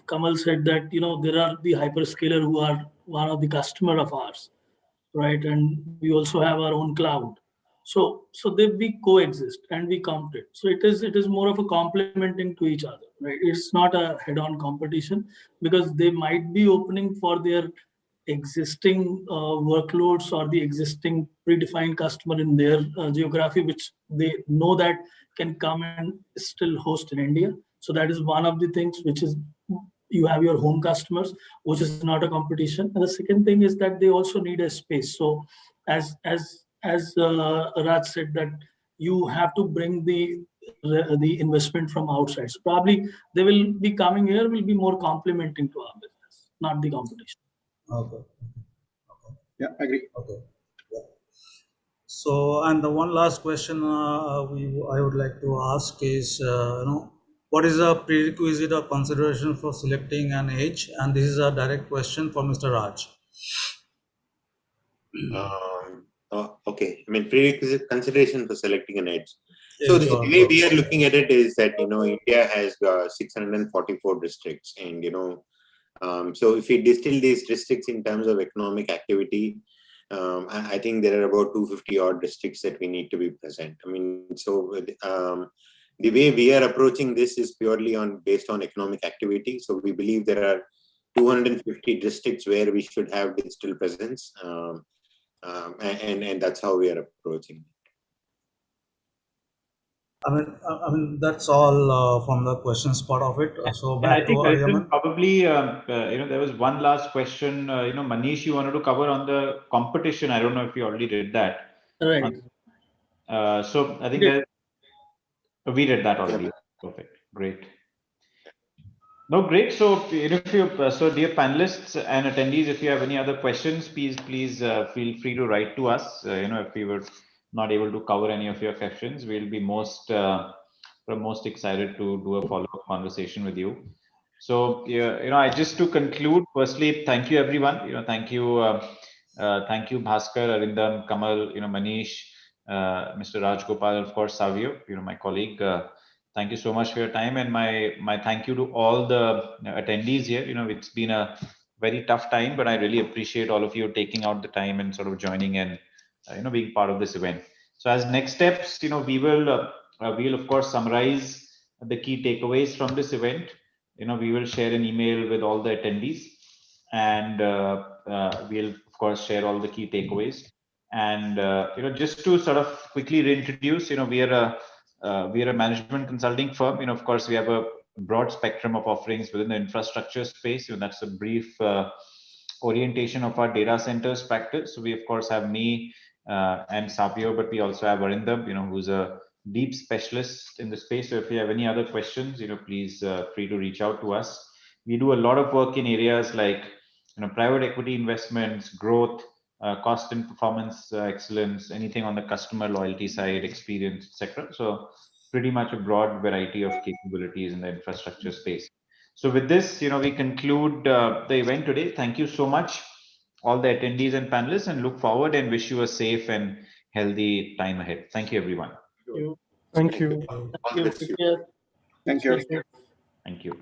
Kamal said that, there are the hyperscaler who are one of the customer of ours, right? And we also have our own cloud. So we coexist and we compete. So it is more of a complementing to each other, right? It's not a head-on competition, because they might be opening for their existing workloads or the existing predefined customer in their geography, which they know that can come and still host in India. So that is one of the things, which is you have your home customers, which is not a competition. And the second thing is that they also need a space. So as Raj said, that you have to bring the investment from outside. So probably they will be coming here, will be more complementing to our business, not the competition. Okay. Yeah, I agree. Okay. Yeah. So, and the one last question I would like to ask is, what is the prerequisite or consideration for selecting an edge? And this is a direct question for Mr. Raj. Okay. I mean, prerequisite consideration for selecting an edge. So the Edge way we are looking at it is that, India has 644 districts, and, so if we distill these districts in terms of economic activity, I think there are about 250 odd districts that we need to be present. I mean, so the way we are approaching this is purely based on economic activity. So we believe there are 250 districts where we should have digital presence, and that's how we are approaching. I mean that's all from the questions part of it. So back I think to Aryaman. probably there was one last question. Manish, you wanted to cover on the competition. I don't know if you already did that. Right. So I think we did that already. Yeah. Perfect. Great. No, great. So if you dear panelists and attendees, if you have any other questions, please feel free to write to us. If we were not able to cover any of your questions, we'll be most excited to do a follow-up conversation with you. So I just to conclude, firstly, thank you everyone. Thank you Bhaskar, Arindam, Kamal, Manish, Mr. Raj Gopal, of course Savio, my colleague. Thank you so much for your time, and my thank you to all the attendees here. It's been a very tough time, but I really appreciate all of you taking out the time and sort of joining and being part of this event. So as next steps, we will of course summarize the key takeaways from this event. We will share an email with all the attendees, and we'll of course share all the key takeaways. And just to sort of quickly reintroduce, we are we are a management consulting firm. You know, of course, we have a broad spectrum of offerings within the infrastructure space. You know, that's a brief orientation of our data centers practice. So we of course have me and Savio, but we also have Arindam, you know, who's a deep specialist in the space. So if you have any other questions, you know, please free to reach out to us. We do a lot of work in areas like, you know, private equity investments, growth, cost and performance excellence, anything on the customer loyalty side, experience, etc. So pretty much a broad variety of capabilities in the infrastructure space. So with this, you know, we conclude the event today. Thank you so much, all the attendees and panelists, and look forward and wish you a safe and healthy time ahead. Thank you, everyone. Thank you. Thank you. All the best. Take care. Thank you. Stay safe. Thank you.